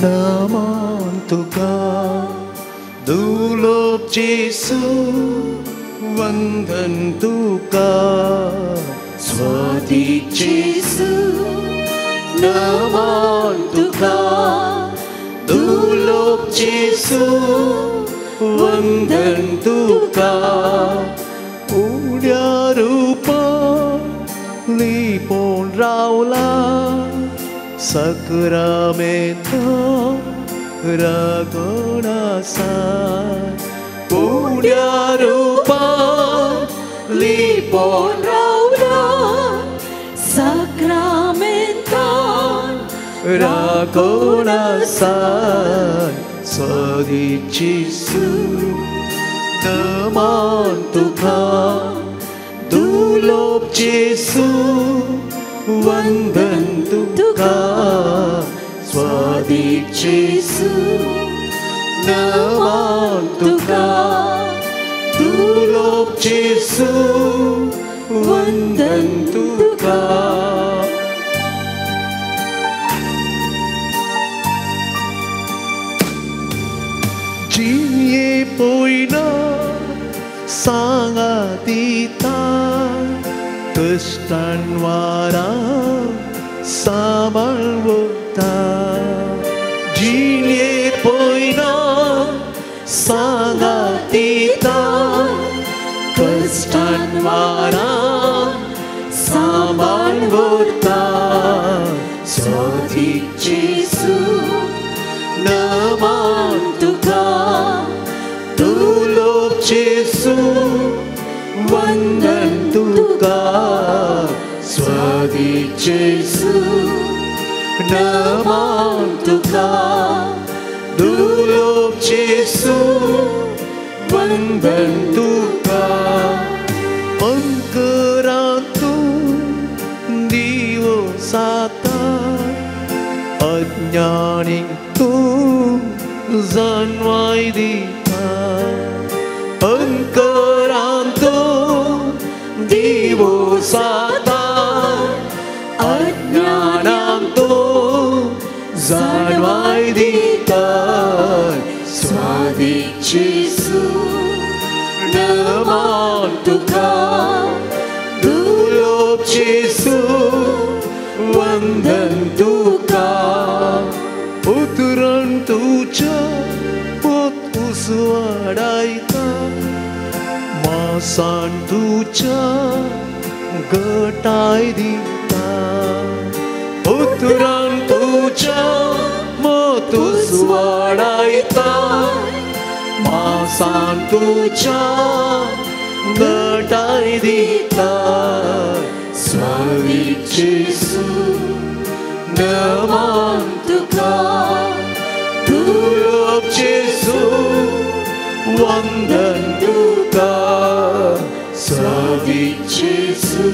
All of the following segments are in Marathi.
नमन तुका दुर्लभ जेसू वंदन तुका स्वादिक जेसू नमन तुका दुर्लभ जेसू वंदन तुका उड्या रूपा लिपोन रावला Sacramento ragonasa Punya rupa lipon raula Sacramento ragonasa Sadi Jesu naman tuka Dulob Jesu वंदन तुका स्वादिक जेसू नमन तुका दुर्लभ जेसू वंदन तुका जिये पोइना सांगातिता Kestanwara samalwota Jinye poina sangatita Kestanwara samalwota Swadik Jesu naman tuka Dulob Jesu वंदन तुका स्वादिक जेसू नमन तुका दुर्लभ जेसू वंदन तुका अंकरांतू दिवो साता अज्ञानी तू जाणवाय दिता अंकरांतू दिवो साता अज्ञानांतू जाणवाय दिता स्वादिक जेसू नमन तुका दुर्लभ जेसू वंदन तुका उतरण तुझ्या पोत उसवाडायता मासान तुझ्या गटाय दिता उतरण तुझ्या मोत उसवाडायता मासान तुझ्या गटाय दिता स्वादिक जेसू नमन तुका दुर्लभ जेसू वंदन तुका स्वादिक जेसू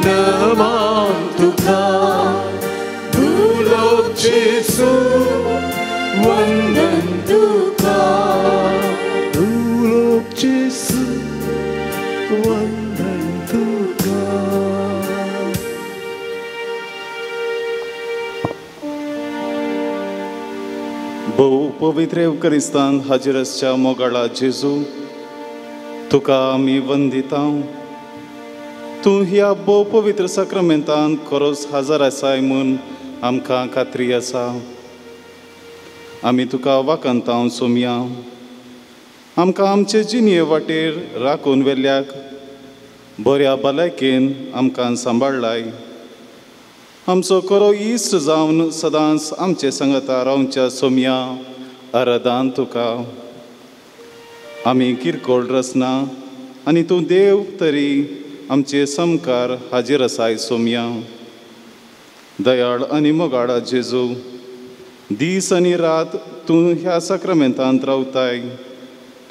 नमन तुका दुर्लभ जेसू वंदन तुका दुर्लभ जेसू वंदन तुका बहु पवित्र एवकरिस्तान हाजीरसच्या मोगाळा जेजू तुका आमी वंदिता तूं ह्या बहु पवित्र साक्रमेंतान खरोच हजर आसाय म्हूण आमकां खात्री आसा आमी तुका वाकंताव सोमया आमकां आमचे जिणये वाटेर राखून वेल्ल्याक बऱ्या भलायकेन आमकां सांबाळलाय आमचो खरो इश्ट जावन सदांच आमचे संगता रावच्या सोमया आराधान तुका आमी किरकोळ रचना आनी तूं देव तरी आमचे समकार हाजीर आसाय सोमया दयाळ आनी मोगाळा जेजू दीस आनी रात तूं ह्या साक्रमेंतांत रावताय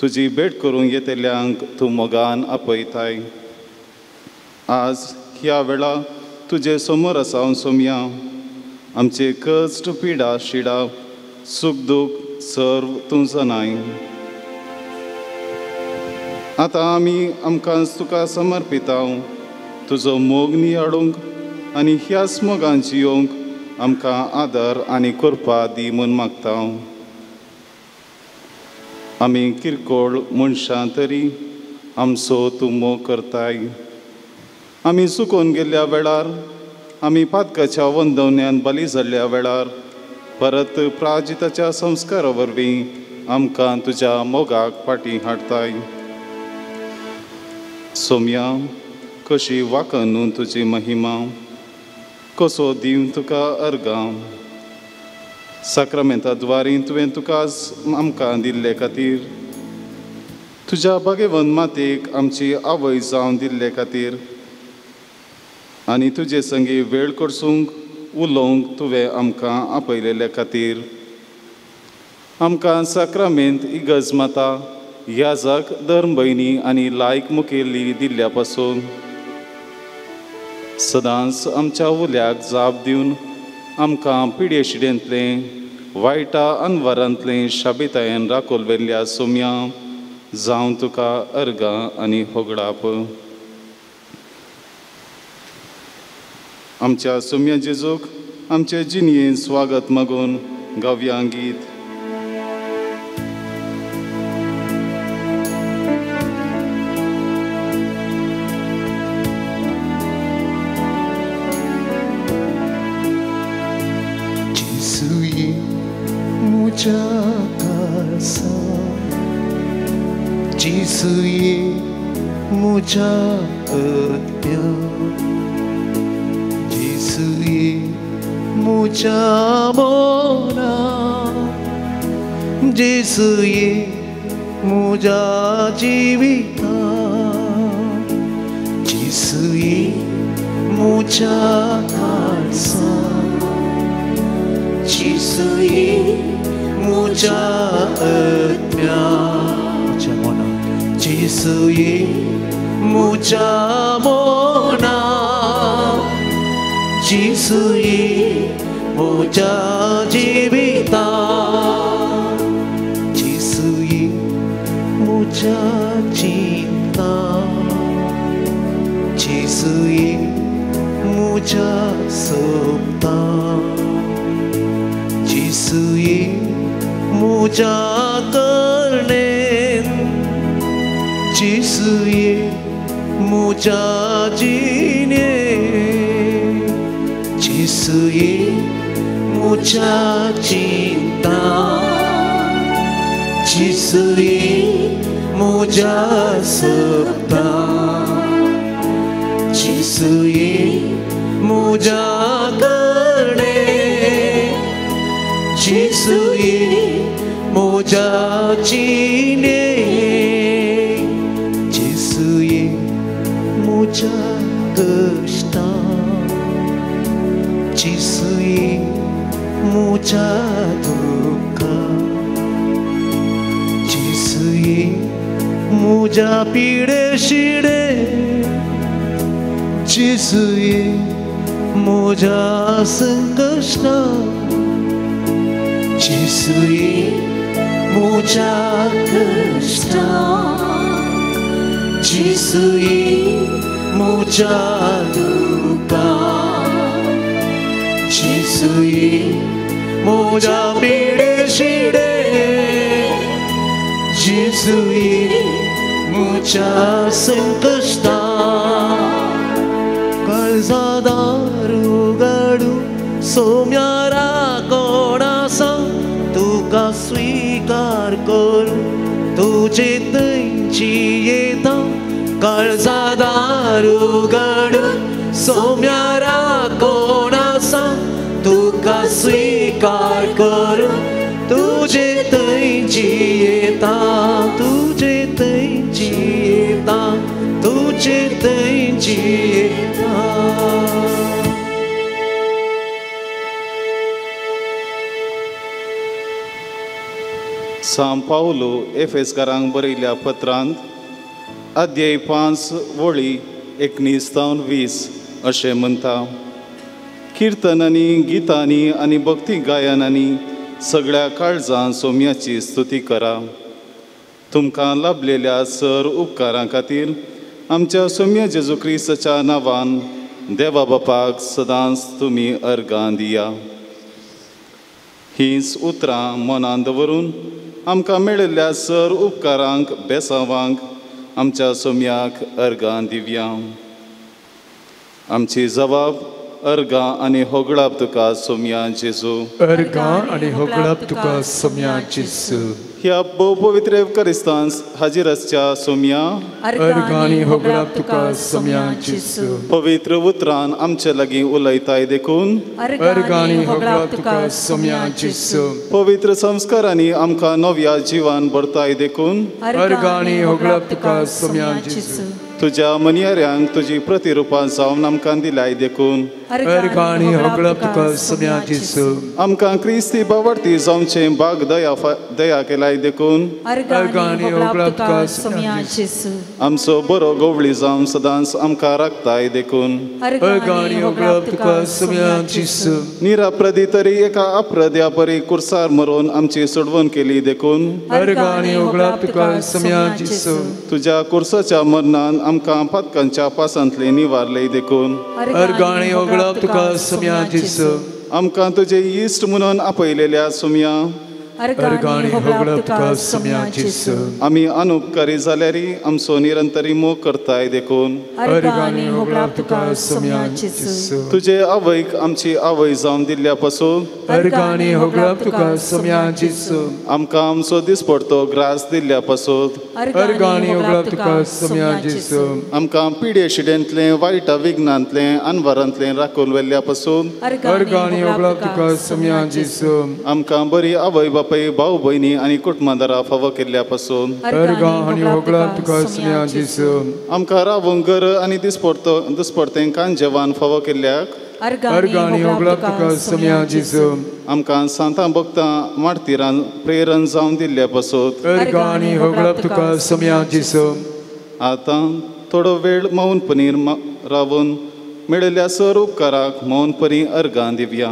तुजी भेट करूंक येतेल्यांक तूं मोगान आपयताय आज ह्या वेळा तुजे समोर आसा सोमया आमचे कश्ट पिडा शिडा सुख दुख सर्व तूं जाणाय आतां आमी आमकां तुका समर्पिताव तुजो मोग नियाळूंक आनी ह्याच मोगान जियोंक आमकां आदर आनी कृपा दी म्हूण मागता. आमी किरकोळ मनशां तरी आमचो तूं मोग करताय. आमी चुकोवन गेल्ल्या वेळार, आमी पातकाच्या वंदवण्यांत बली जाल्ल्या वेळार परत प्राजिताच्या संस्कारा वरवीं आमकां तुज्या मोगाक फाटीं हाडताय. सोम्या, कशी वाकन तुजी महिमा, कसो दिव तुका अर्गां. साक्रामेंता द्वारी तुवें तुका आमकां दिल्ले खातीर, तुज्या भगेवन मातेक आमची आवय जावन दिल्ले खातीर आनी तुजे संगी वेळ करसूंक उलोवंक तुवें आमकां आपयलेले खातीर आमकां साक्रामेंत इगज माता याजक धर्म भयणी आनी लायक मुखेली दिल्ल्या पासून सदांच आमच्या उल्याक जाप दिवन आमकां पिडेशिडेंतले वायटा अनवरांतले शाबितायेन राखोल वेल्ल्या सोम्या जावं तुका अर्गां आनी होगडाप. आमच्या सोम्या जेजूक आमचे जिणयेन स्वागत मागून गावया गीत. जिसुये मुझा अत्या, जिसुये मुझा मोना, जिसुये मुझा जीविता, जिसुये मुझा खालसा, जिसुये मुझा आत्म्या, जिसुये मुझा मोना, जिसुये मुझा जीविता, जिसुये मुझा चिंता, जिसुये मुझा सोपता, जिसुये मुझा करणे, जिसुये मुझा जीने, जिसुये मुझा चिंता, जिसुये मुझा सपना, जिसुये मुझा करणे, जिसुये मुझा जीने, जिसुये मुझा कष्टा, जिसुये मुझा दुःखा, जिसुये मुझा पीडे शिडे, जिसुये मुझा संकष्टा, जिसुये मुझा कष्टा, जिसुये मुझा दुःखा, जिसुये मुझा पीडे शिडे, जिसुये मुझा संकष्टा. कर्जादारू गाडू सोम्या राकोणासा, तुका स्वीकार करू तुझे थंयची येता. कर्जादारू गाडू सोम्या राकोणासा, तुका स्वीकार करू तुझे थंयची येता, तुझे थंयची येता, तुझे थंयची येता. सांत पावलो एफेसकारांक बरयल्ल्या पत्रांत अध्याय 5 वळी 19-20 अशें म्हणटा. किर्तनांनी गितांनी आनी भक्ती गायनांनी सगळ्या काळजां सोम्याची स्तुती करा. तुमकां लाभलेल्या सर उपकारां खातीर आमच्या सोम्या जेजू क्रिस्ताच्या नांवान देवा बापाक सदांच तुमी अर्गां दिया. हींच उतरां मनांत दवरून आमकां मेळिल्ल्या सर उपकारांक बेसावांक आमच्या सोम्याक अर्गां दिवया. आमची जबाब अर्गां आनी होगळाप तुका सोम्या जेजू. अर्गां आनी होगळाप तुका सोम्या जेजू. ह्या भोव पवित्र एवकारिस्तांत हाजीर आसच्या सोम्या अर्गां आनी होगळाप तुका सोम्या जेजू. पवित्र उतरान आमचे लागीं उलयताय देखून अर्गां आनी होगळाप तुका सोम्या जेजू. पवित्र संस्कारांनी आमकां नव्या जिवान भरताय देखून अर्गां आनी होगळाप तुका सोम्या जेजू. तुज्या मनियाऱ्यांक तुजी प्रतिरुपां जावन आमकां दिलाय देखून अर्गां आनी होगळाप तुका सोम्या जेजू. आमकां क्रिस्ती बावडती जावचें भाग दया केलाय देखून अर्गां आनी होगळाप तुका सोम्या जेजू. आमचो बरो गवळी जावन सदांच आमकां राखताय देखून अर्गां आनी होगळाप तुका सोम्या जेजू. निराप्रदी तरी एका अप्रद्या परी कुर्सार मरून आमची सोडवण केली देखून अर्गां आनी होगळाप तुका सोम्या जेजू. तुज्या कुर्साच्या मरणान आमकां पातकांच्या पासांतले निवारले देखून अर्गां आनी होगळाप तुका सोम्या जेजू. आमकां तुजे इश्ट म्हणून आपयलेल्या सोम्या अर्गां आनी होगळाप तुका सोम्या जेजू. आमी अनुपकारी जाल्यारी आमचो निरंतरी मोग करताय देखून अर्गां आनी होगळाप तुका सोम्या जेजू. तुजे आवयक आमची आवय जावन दिल्ल्या पासून अर्गां आनी होगळाप तुका सोम्या जेजू. आमकां आमचो दिसपडतो ग्रास दिल्ल्या पासून अर्गां आनी होगळाप तुका सोम्या जेजू. आमकां पिडे शिडेंतले वायटा विघ्नांतले अनवरांतले राखून व्हेल्ल्या पासून अर्गां आनी होगळाप तुका सोम्या जेजू. आमकां बरी आवय बापाय भाऊ भयणी आनी कुटुंबदारां फावो केल्ल्या पासून अर्गां आनी होगळाप तुका सोम्या जेजू. आमकां रावूंक घर आनी दिसपडतें कांजेवान फावो केल्ल्याक अर्गां आनी होगळाप तुका सोम्या जेजू. आमकां सांतां भक्तां मार्तिरान प्रेरण जावन दिल्ल्या पासून अर्गां आनी होगळाप तुका सोम्या जेजू. आतां थोडो वेळ मौनपणी रावून मेळिल्ल्या सर उपकाराक मौनपणी अर्गां दिवया.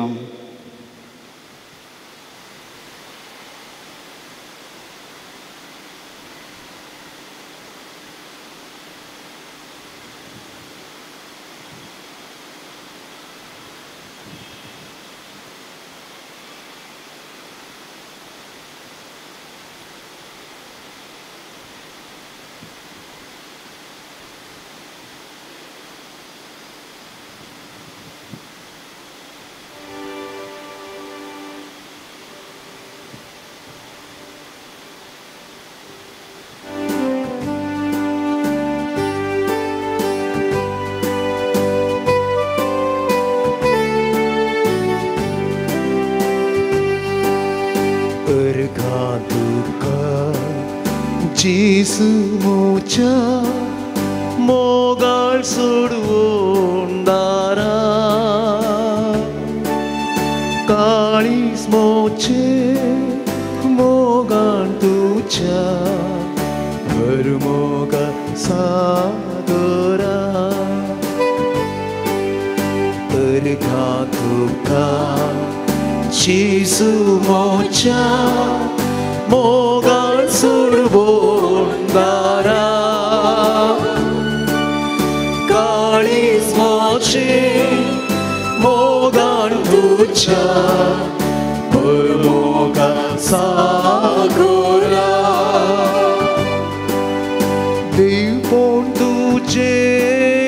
जेजू मोच्या मोगाळ सोडवून दारा काळीज मोचे मोगाळ तुझ्या भरमोगा सादोरा अर्घा तुका जेजू मोच्या मोगाळ सोडवून दारा काळीज मोचे मोगाळ तुझ्या भरमोगा सागोरा देवपण तुझे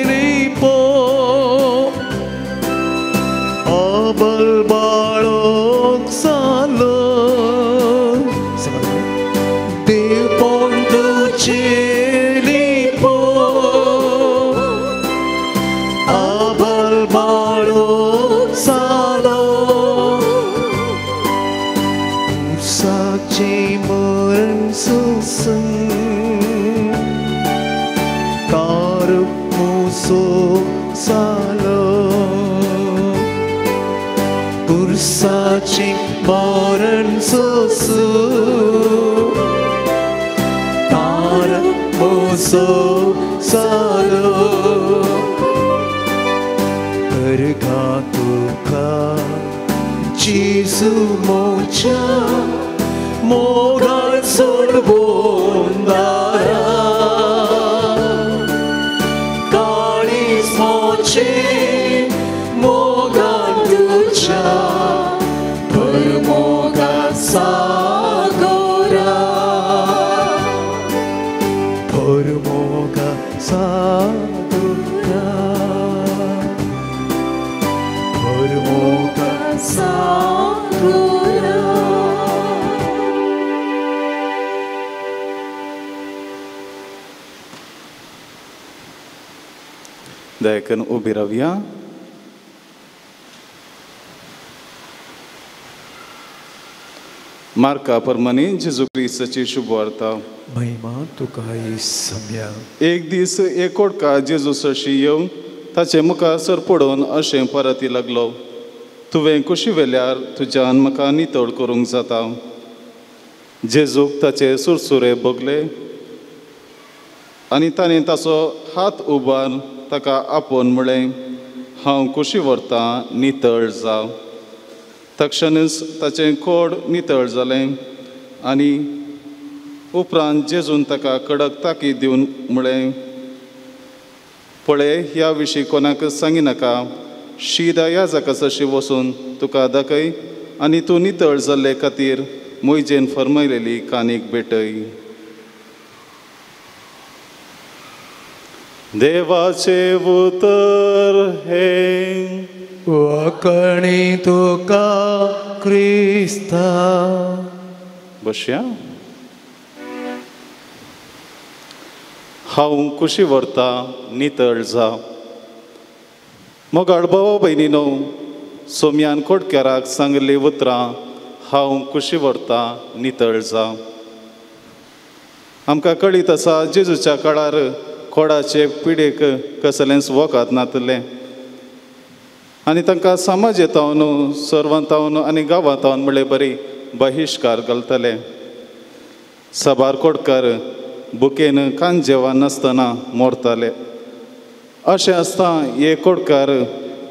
रिपो आबल बाळोक सालो देवपण तुझे रिपो आबल बाळोक सालो साचे मरण सोसन कारक मोसो सालो पुरसाचे मरण सोसू कारक मोसो सालो अर्घा तुका जेजू मोच्या मोगाळ सोडवून दारा काळीज मोचे सगळे ऐकून उभी रावया. मार्का प्रमाणे जेजू क्रिस्ताची शुभ वार्ता. महिमा तुका सम्या. एक दीस एक कोडका जेजू सरशी येवन ताचे मुखासर पडोवन अशें परती लागलो, तुवें कुशी वेल्यार तुज्यान म्हाका नितळ करूंक जाता. जेजूक ताचे सुरसुरे भोगले आनी ताणें ताचो हात उबार ताका आपोवन म्हळें, हांव कुशी व्हरतां, नितळ जाव. तक्षणच ताचें कोड नितळ जालें आनी उपरांत जेजून ताका कडक ताकीद दिवन म्हळें, पळय, ह्या विशीं कोणाक सांगिनाका. शीद याजका सरशी वचून तुका दाखय आनी तूं नितळ जाल्ले खातीर मोयजेन फर्मायलेली कानीक भेटय. देवाचे उतर हे. वखणी तुका क्रिस्ता. बसया. हांव कुशी व्हरतां, नितळ जाव. मोगाळ भावा भयणीनो, सोम्यान कोडकाराक सांगली उतरां हांव कुशी व्हरतां, नितळ जाव. आमकां कळीत आसा जेजूच्या काळार कोडाचे पिडेक कसलेंच वखद नातलें आनी तांकां समाजांतावन, सर्वंतावन आनी गांवांतावन म्हणलें बरी बहिश्कार घालताले. साबार कोडकार बुकेन कान जेवण नासतना मोरताले. अशें आसता एक कोडकार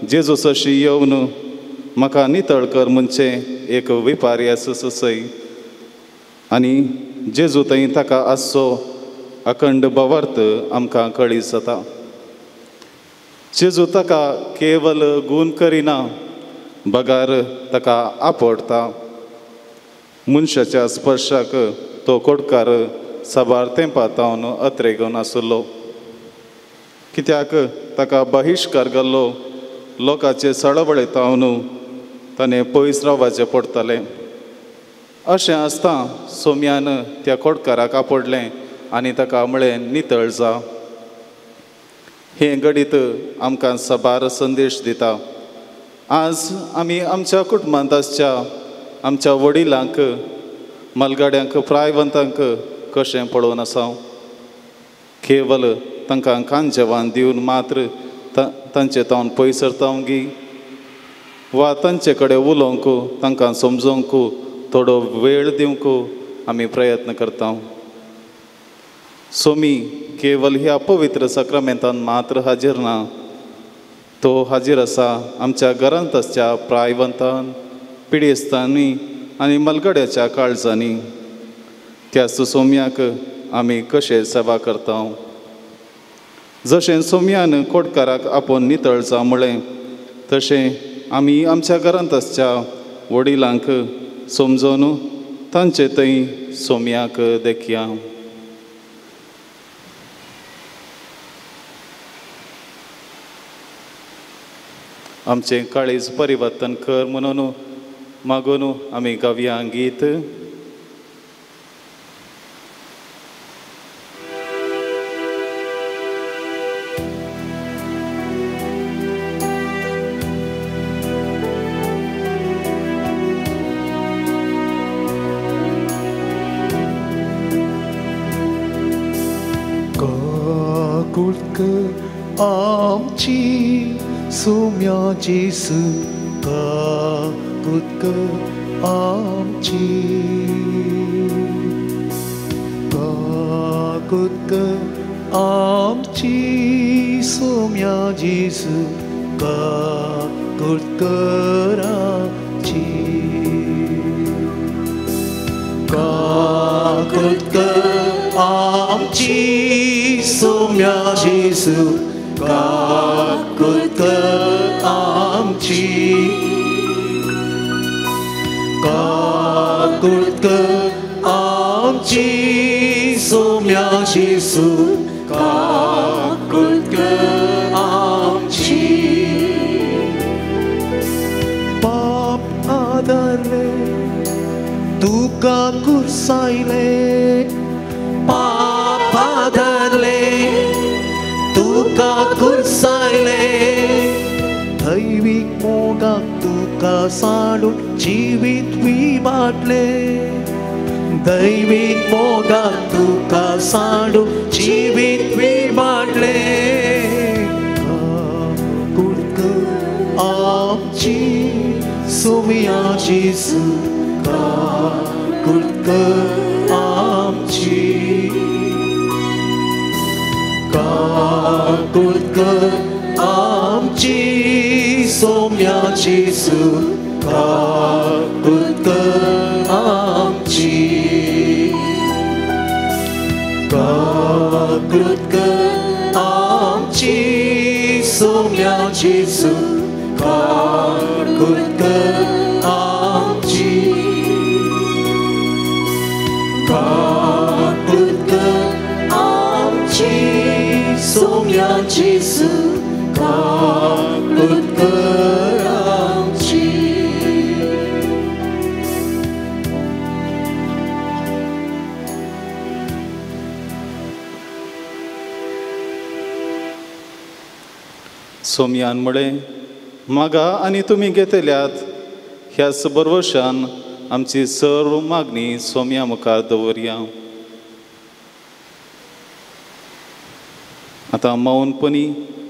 जेजू सरशी येवन म्हाका नितळ कर म्हणचे एक विपर्यास ससय आनी जेजू थंय ताका आसचो अखंड भवार्थ आमकां कळीत जाता. जेजू ताका केवल गूण करिना, बगार ताका आपडटा. मनशाच्या स्पर्शाक तो कोडकार साबार तेंपातावन अत्रेगून आसलो, कित्याक ताका बहिश्कार घाल्लो लोकांचे सळवळेतावन ताणें पयस रावपाचें पडटलें. अशें आसता सोम्यान त्या कोडकाराक आपडलें आनी ताका म्हळें, नितळ जा. हें घडीत आमकां साबार संदेश दिता. आज आमी आमच्या कुटुंबांत आसच्या आमच्या वडिलांक, मलगाड्यांक, प्रायवंतांक कशें पळोवन आसा. केवल तांकां कान जेवण दिवन मात्र तांचे तावन पयस सरतावंगी वा तांचे कडेन उलोवंक, तांकां समजोवंक थोडो वेळ दिवंक आमी प्रयत्न करता. सोमी केवल ह्या पवित्र सक्रामेंतान मात्र हाजीर ना, तो हाजीर आसा आमच्या घरांत आसच्या प्रायवंतान, पिडेस्तांनी आनी मलगड्याच्या काळजांनी. त्याच सोम्याक आमी कशें सेवा करता. जशें सोम्यान कोडकाराक आपोवन नितळ जा म्हळें, तशें आमी आमच्या घरांत आसच्या वडिलांक समजोवन तांचे थंय सोम्याक देखया. आमचें काळीज परिवर्तन कर म्हणून मागून आमी गावया गीत. काकुळक आमची सोम्या जेसू, काकुळक आमची, काकुळक आमची सोम्या जेसू, काकुळक आमची, काकुळक आमची सोम्या जेसू, काकुळक आमची, काकुळक आमची सोम्या जेसू, काकुळक आमची. पाप आदारले तुका कुर्सायले, पाप आदारले तुका तुका कुर्सायले दैवीक मोगाक तुका साडून जिवीत विबाटले दैवीक मोगाक तुका साडून जिवीत विबाटले आमची सोम्या जेजू काकूट आमची काकूट आमची सोम्या जेजू काकूट आमची काकूट आमची सोम्या जेजू काकूट आमची काकूट आमची सोम्या जेजू काकूट आमची सोमयान म्हळें मागा आनी तुमी घेतल्यात ह्या बरवशान आमची सर्व मागणी सोम्या मुखार दवरया आतां मौनपणी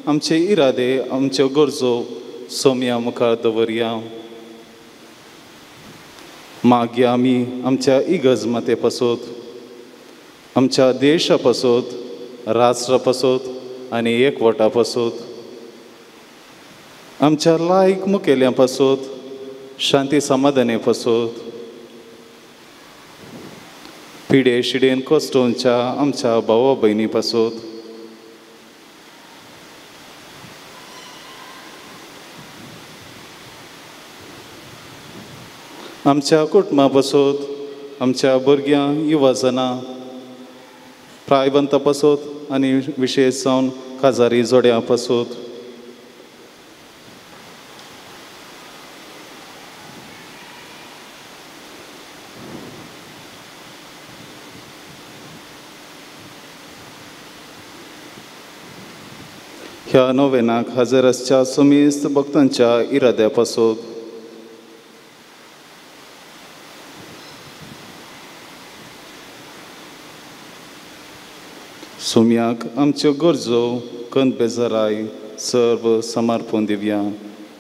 आमचे इरादे आमच्यो गरजो सोम्या मुखार दवरया मागया आमी आमच्या इगर्ज माते पासत आमच्या देशा पासत राष्ट्रा पासत आनी एकवटा पासत आमच्या लायक मुखेल्या पासत शांती समाधाने पासत पिडे शिडेन कश्टोवच्या आमच्या भावा भयणी पासत आमच्या कुटुंबा पासत आमच्या भुरग्यां युवाजनां प्रायवंतां पासत आनी विशेश जावन काजारी जोड्यां पासत ह्या नोवेनाक हजर आसच्या समेस्त भक्तांच्या इराद्या पासत सोम्याक आमच्यो गरजो कंद बेजाराय सर्व समर्पण दिवया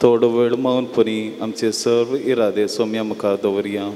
थोडो वेळ मौनपणी आमचे सर्व इरादे सोम्या मुखार दवरया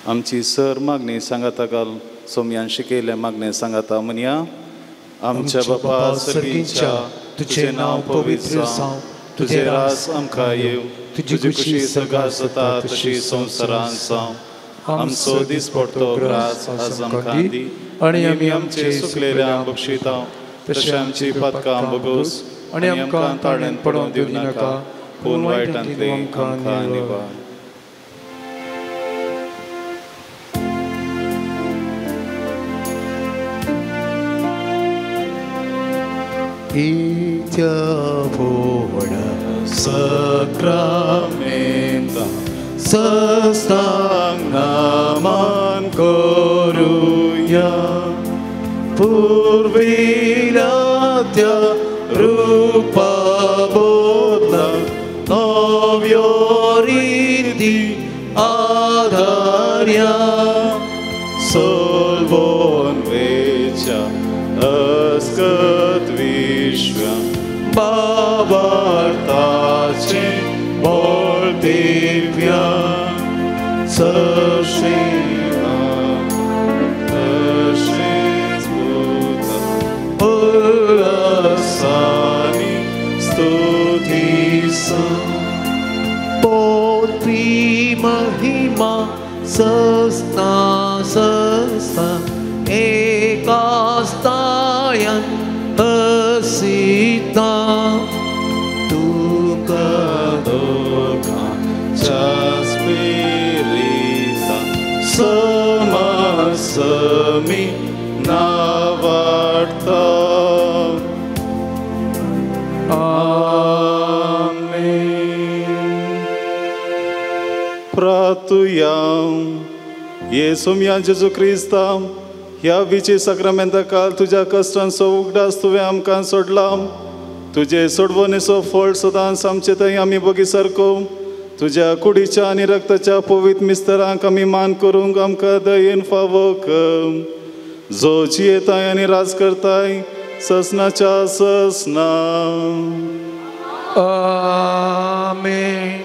आमची सर मागणी सांगाता घाल सोम्यान शिकयले मागणे सांगाता म्हणया आमच्या बापा सर्गीच्या तुझे नाव पवित्र जावं तुझे रास आमकां येव तुजी खुशी सगळ्या जाता तशी संवसारांत जावं आमचो दिसपडटो ग्रास आज आमकां दी आनी आमी आमचे सुकलेल्यांक बक्षिता तशें आमची पातकां बगोस आनी आमकां ताळ्यान पडोवन दिवं नाका पूण वायटांतली आमकां निवार Itiavoda Sacramenta Sastangnaman Koruya Purvilatya Rupa Bodha Novyorin solvon vecea ascăt vișvea bavartace moltivia sășina tășeți puta Sani stutisa Potri mahima sasna sasta ekastayan asita Tukadokha Chaspirita Samasami Navarta Pratuyam Yesum ya Jesu Krista ह्या विची सक्रामेंता काल तुझ्या कष्टांचो उगडास तुवें आमकां सोडला तुझे सोडवणेचो फळ सदांच आमचे थंय आमी बगी सारको तुझ्या कुडीच्या आनी रक्ताच्या पवित्र मिस्तरांक आमी मान करूंक आमकां दयेन फावो कर जो जियेताय आनी राज करताय ससनाच्या ससना आमेन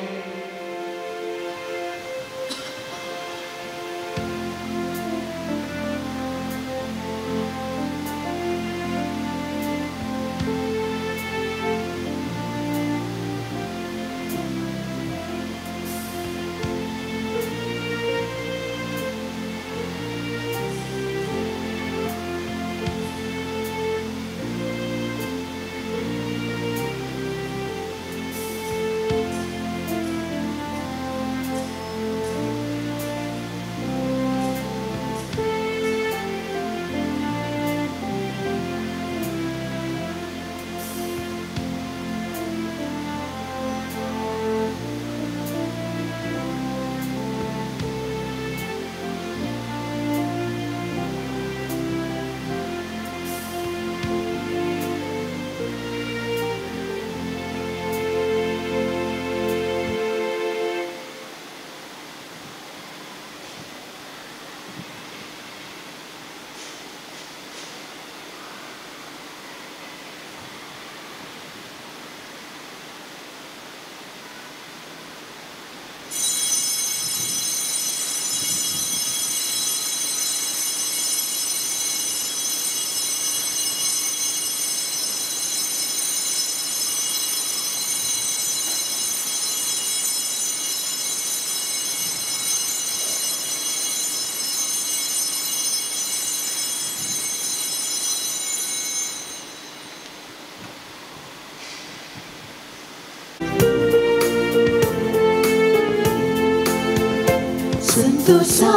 Sentosa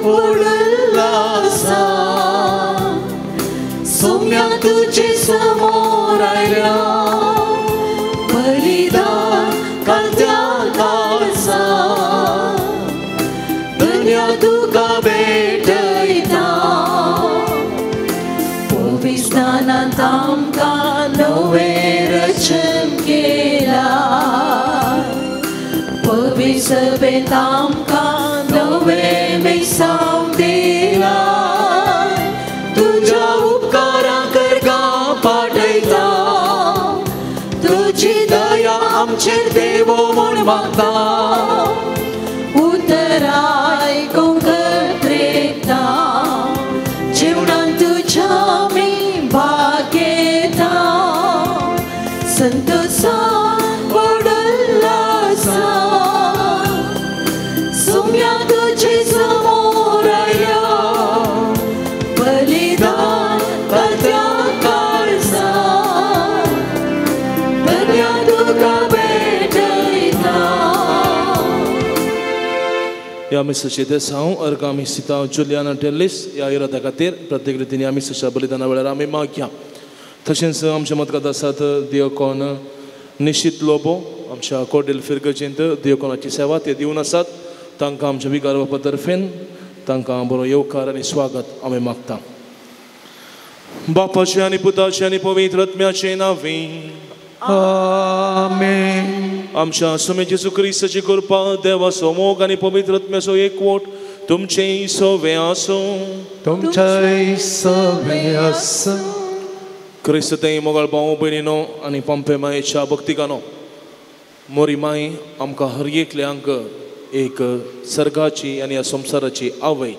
ulasa Somya तुझे समोर आयला बलिदान त्यागाचा धन्य तुका भेटयता पविस्तानांत आमकां नवें रचन केला पवित्र सभेंत आमकां नवें मेसाव दिला तुझ्या उपकारा करगा पाठयता तुझी दया आमचेर देवो म्हूण मागता उतराय कोंकत्रेता जीवनांत तुझ्या आमी भाग घेता संतोषा सोम्या तुझे समोर आया बलिदान त्यागाचा धन्य तुका भेटयता या मिसाचे देसांव अर्गामी सितांव जुलियाना टेल्लिस या इरादा खातीर प्रत्येक रितीन या मिसाच्या बलिदाना वेळार आमी मागया तशेंच आमच्या मदकांत आसात दियोकोन निश्चित लोबो आमच्या कोडेल फिरगचेंत दियोकोनाची सेवा ते दिवन आसात तांकां आमच्या विकार बापा तर्फेन तांकां बरो येवकार आनी स्वागत आमी मागता बापाचे आनी पुताचे आनी पवित्र आत्म्याचे नांवी आमेन आमच्या सुमे जेजू क्रिस्ताची कृपा देवाचो मोग आनी पवित्र आत्म्याचो एकवट तुमचे सोवे आसूं तुमचे सवे आसूं. क्रिस्त ते मोगाळ भाव भयणीनो आनी पंपे मायेच्या भक्तिकानो, मोरी माय आमकां हर एकल्यांक एक सर्गाची आनी ह्या संवसाराची आवय.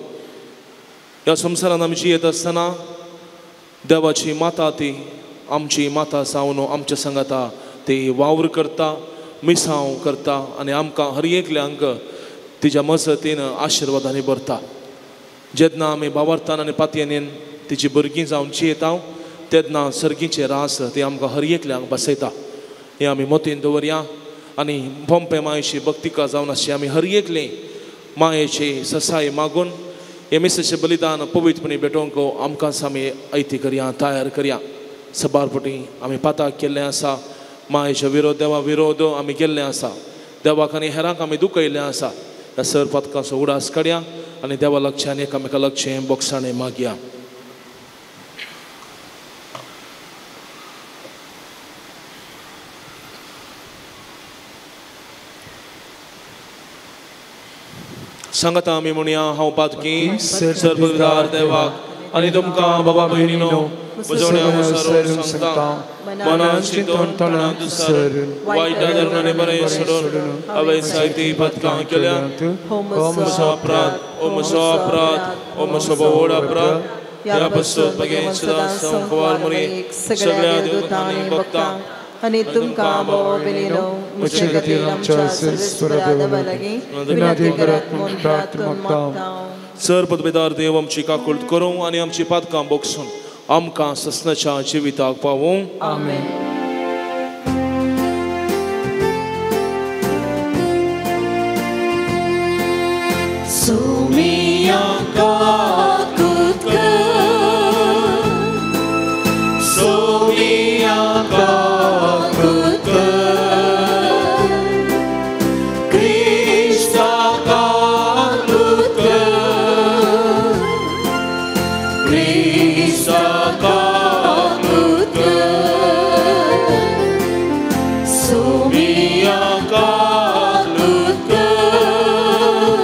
ह्या संवसारान आमी जियेत आसतना देवाची माता ती आमची माता जावन आमच्या सांगाता ती वावर करता, मिसांव करता आनी आमकां हर एकल्यांक तिच्या मजतीन आशिर्वादांनी भरता. जेन्ना आमी भावार्थान आनी पातयेन तिची भुरगीं जावन जियेता तेन्ना सर्गीचे रास ती आमकां हर एकल्यांक बसयता. हें आमी मतीन दवरया आनी पंपे मायेची भक्तिका जावन अशी आमी हर एकले मायेची ससाय मागून हे मिसेचे बलिदान पवित्रपणी भेटोवंक आमकां आमी ऐती करया, तयार करया. सबारपटी आमी पाताक केल्लें आसा, मायेच्या विरोध देवा विरोध आमी केल्लें आसा, देवाक आनी हेरांक आमी दुखयल्लें आसा. ह्या सर पथकाचो उडास काडया आनी देवा लक्षान एकामेका लक्षें बोगसाणें मागया. सांगता आमी म्हणया हांव पातकी सर्वदार देवाक आनी तुमकां बाबा भयणीनो बुजवण्या सांगता, मनान चिंतून तोंडान दुसरून वायट धर्मांनी बरें सोडून हांवें जायतीं पथकां केल्यात. हो म्हजो अपराध, हो म्हजो अपराध, हो म्हजो व्हड अपराध. ह्या पासून बेगीन सदांच संकवार मरी सगळ्या देवतांनी भक्तां आणि तुमकां भाव भयणीनो म्हजे खातीर आमच्या सर्वेस्परा देवा लागीं विनंती करात म्हूण प्रार्थना मागता. सर पदवेदार देव आमची काकूळट करूं आनी आमची पातकां बोगसून आमकां ससनाच्या जिविताक पावूं. आमेन. सोमिया काकूट कर, सोमिया काकूट कर, क्रिस्ता काकूट कर, क्रिस्ता काकूट कर, सोमिया काकूट कर,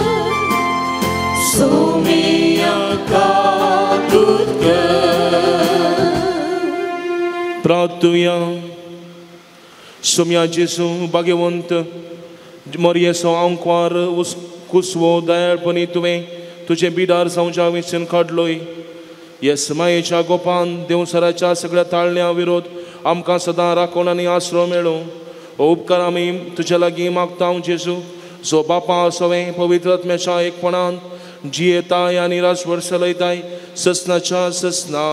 सोमिया काकूट कर. प्रार्थुया. सोम्या जेसू भाग्यवंत मोरयेचो आंकवार कुसवो दयाळपणी तुवें तुजे बिडार जावच्या विशीं काडलोय. येस मायेच्या गोपान देवसराच्या सगळ्या ताळण्या विरोध आमकां सदां राखण आनी आसरो मेळो. हो उपकार आमी तुजे लागीं मागता जेजू, जो बापा सोवें पवित्र आत्म्याच्या एकपणान जियेताय आनी राजवर चलयताय ससनाच्या ससना.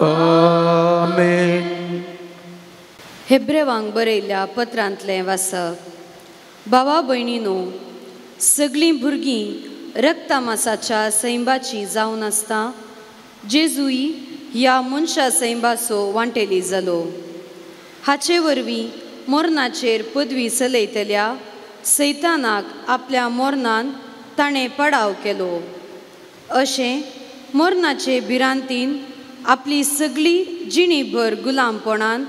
आमेन. हेब्रेवांक बरयल्ल्या पत्रांतलें वाचप. भावा भयणीनो, सगळीं भुरगीं रक्तमासाच्या सैंबाची जावन आसता जेजूय ह्या मनशा सैंबाचो वांटेली जालो. हाचे वरवीं मोरनाचेर पदवी चलयतल्या सैतानाक आपल्या मोरनान ताणें पडाव केलो. अशें मोरनाचे भिरांतीन आपली सगळी जिणीभर गुलामपणान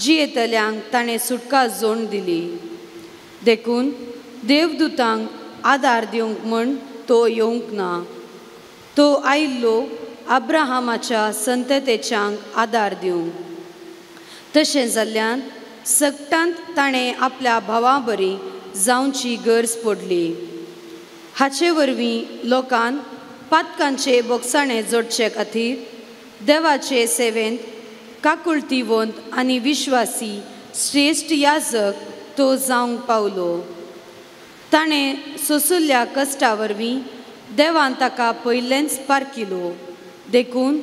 जियेतल्यांक ताणें सुटका जोड दिली. देखून देवदूतांक आदार दिवंक म्हण तो येवंक ना. तो आयिल्लो अब्राहमाच्या संततेच्यांक आदार दिवंक. तशें जाल्ल्यान सकटांत ताणें आपल्या भावा बरी जावची गरज पडली. हाचे वरवीं लोकांन पातकांचे बोगसाणें जोडचे खातीर देवाचे सेवेंत काकुळतीवंत आनी विश्वासी श्रेश्ठ याजक तो जावंक पावलो. ताणें सोंसुल्ल्या कश्टा वरवीं देवान ताका पयलेंच पारकिलो. देखून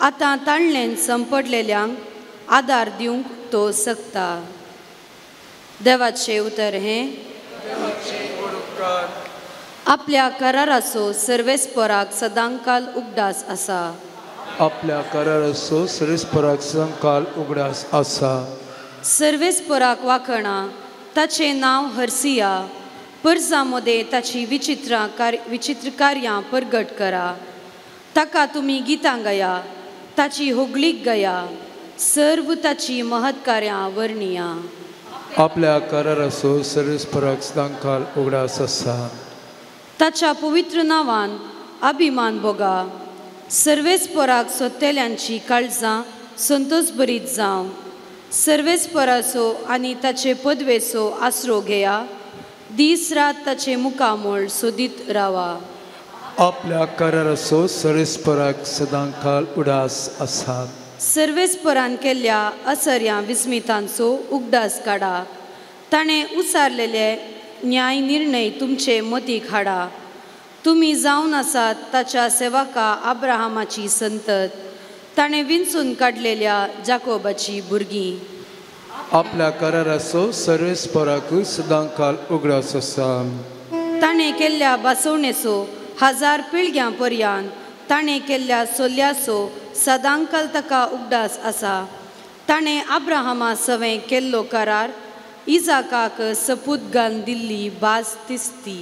आतां ताणलें संपडलेल्यांक आदार दिवंक तो सकता. देवाचें उतर हें, आपल्या कराराचो सर्वेस्पराक सदांकाल उगडास आसा. आपल्या कराराचो सर्वेस्पराक सदांकाल उगडास आसा. सर्वेस्पराक वाखणा ताचें नांव हर्सिया. पर्जा मदें ताची विचित्र कार्यां परगट करा. ताका तुमी गितां गाया, ताची होगलीक गाया, सर्व ताची महत्कार्यां वर्णिया. आपल्या कराराचो सर्वेस्पराक सदांकाल उगडास आसा. ताच्या पवित्र नांवान अभिमान भोगा. सर्वेच पोराक सोदतेल्यांची काळजां संतोष बरीत जावं. सर्वेच पोराचो आनी ताचे पदवेचो आसरो घेया. दीस रात ताचे मुखामोळ सोदीत रावा. आपल्या कराराचो सरीसपराक सदां काल उडास आसात. सर्वेच पोरान केल्ल्या असर्या विस्मितांचो उगडास काडा. ताणें उसारलेले न्याय निर्णय तुमचे मतीक हाडा. तुमी जावन आसात ताच्या सेवका अब्राहमाची संतत. ताणें विंचून काडलेल्या जाकोबाची भुरगीं. आपल्या कराराचो सरीसपराक सदां काल उगडास आसा. ताणें केल्ल्या बसवणेचो 1000 पिळग्यां पर्यंत. ताणें केल्ल्या सोल्याचो सदांकाल ताका उगडास आसा. ताणें अब्राहमा सवें केल्लो करार इजाकाक सपूत घालन दिल्ली बाज तिस्ती.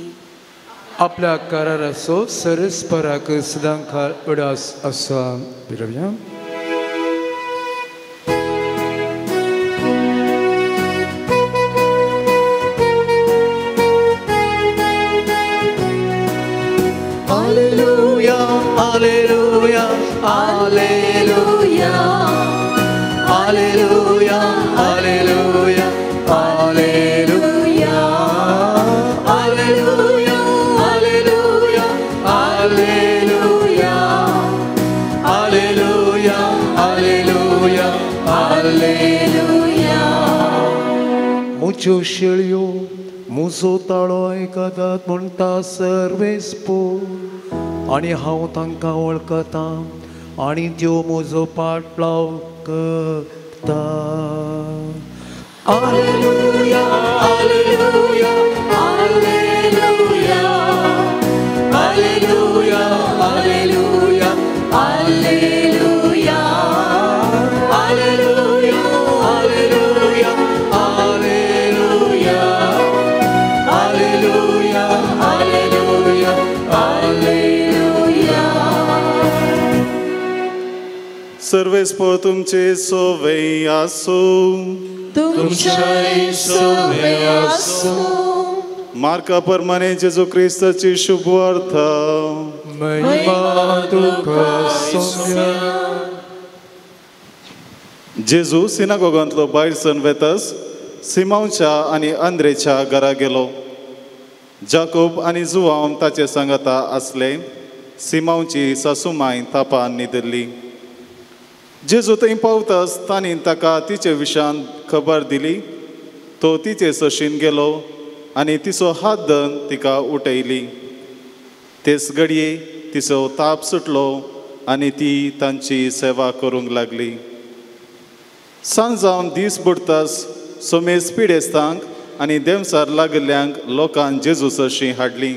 आपल्या कराराचो सरीसपराक सदां काल उडास आसा. पिरव्या Hallelujah, hallelujah, hallelujah, hallelujah, hallelujah, hallelujah, hallelujah, hallelujah, hallelujah, hallelujah, hallelujah, hallelujah. मुच्यो शेळयो मुजो ताळो आयकतात म्हणटा सर्वेस पो. आनी हांव तांकां वळखतां आनी त्यो म्हजो पाटलाव करता. Hallelujah, hallelujah, hallelujah, hallelujah, hallelujah, hallelujah, hallelujah, hallelujah, hallelujah, hallelujah, hallelujah, hallelujah. सर्वेस्पर तुमचे सोवे आसो. तुमचे सोवे आसो. मार्का प्रमाणे जेजू क्रिस्ताची शुभ वार्ता. महिमा तुका सौम्या. जेजू सिनागोगांतलो भायर सन वेतस सिमोनच्या आनी अंद्रेच्या घरा गेलो. जाकोब आनी जुआंव ताचे सांगाता आसले. सिमोनची सासूमाय तापान न्हिदल्ली. जेजू थंय पावताच तांणी ताका तिचे विशयान खबर दिली. तो तिचे सशीन गेलो आनी तिचो हात धरून तिका उठयली. तेच घडये तिचो ताप सुटलो आनी ती तांची सेवा करूंक लागली. सांज जावन दीस बुडताच सोमेस पिडेस्तांक आनी देवसार लागल्ल्यांक लोकांक जेजू सशी हाडली.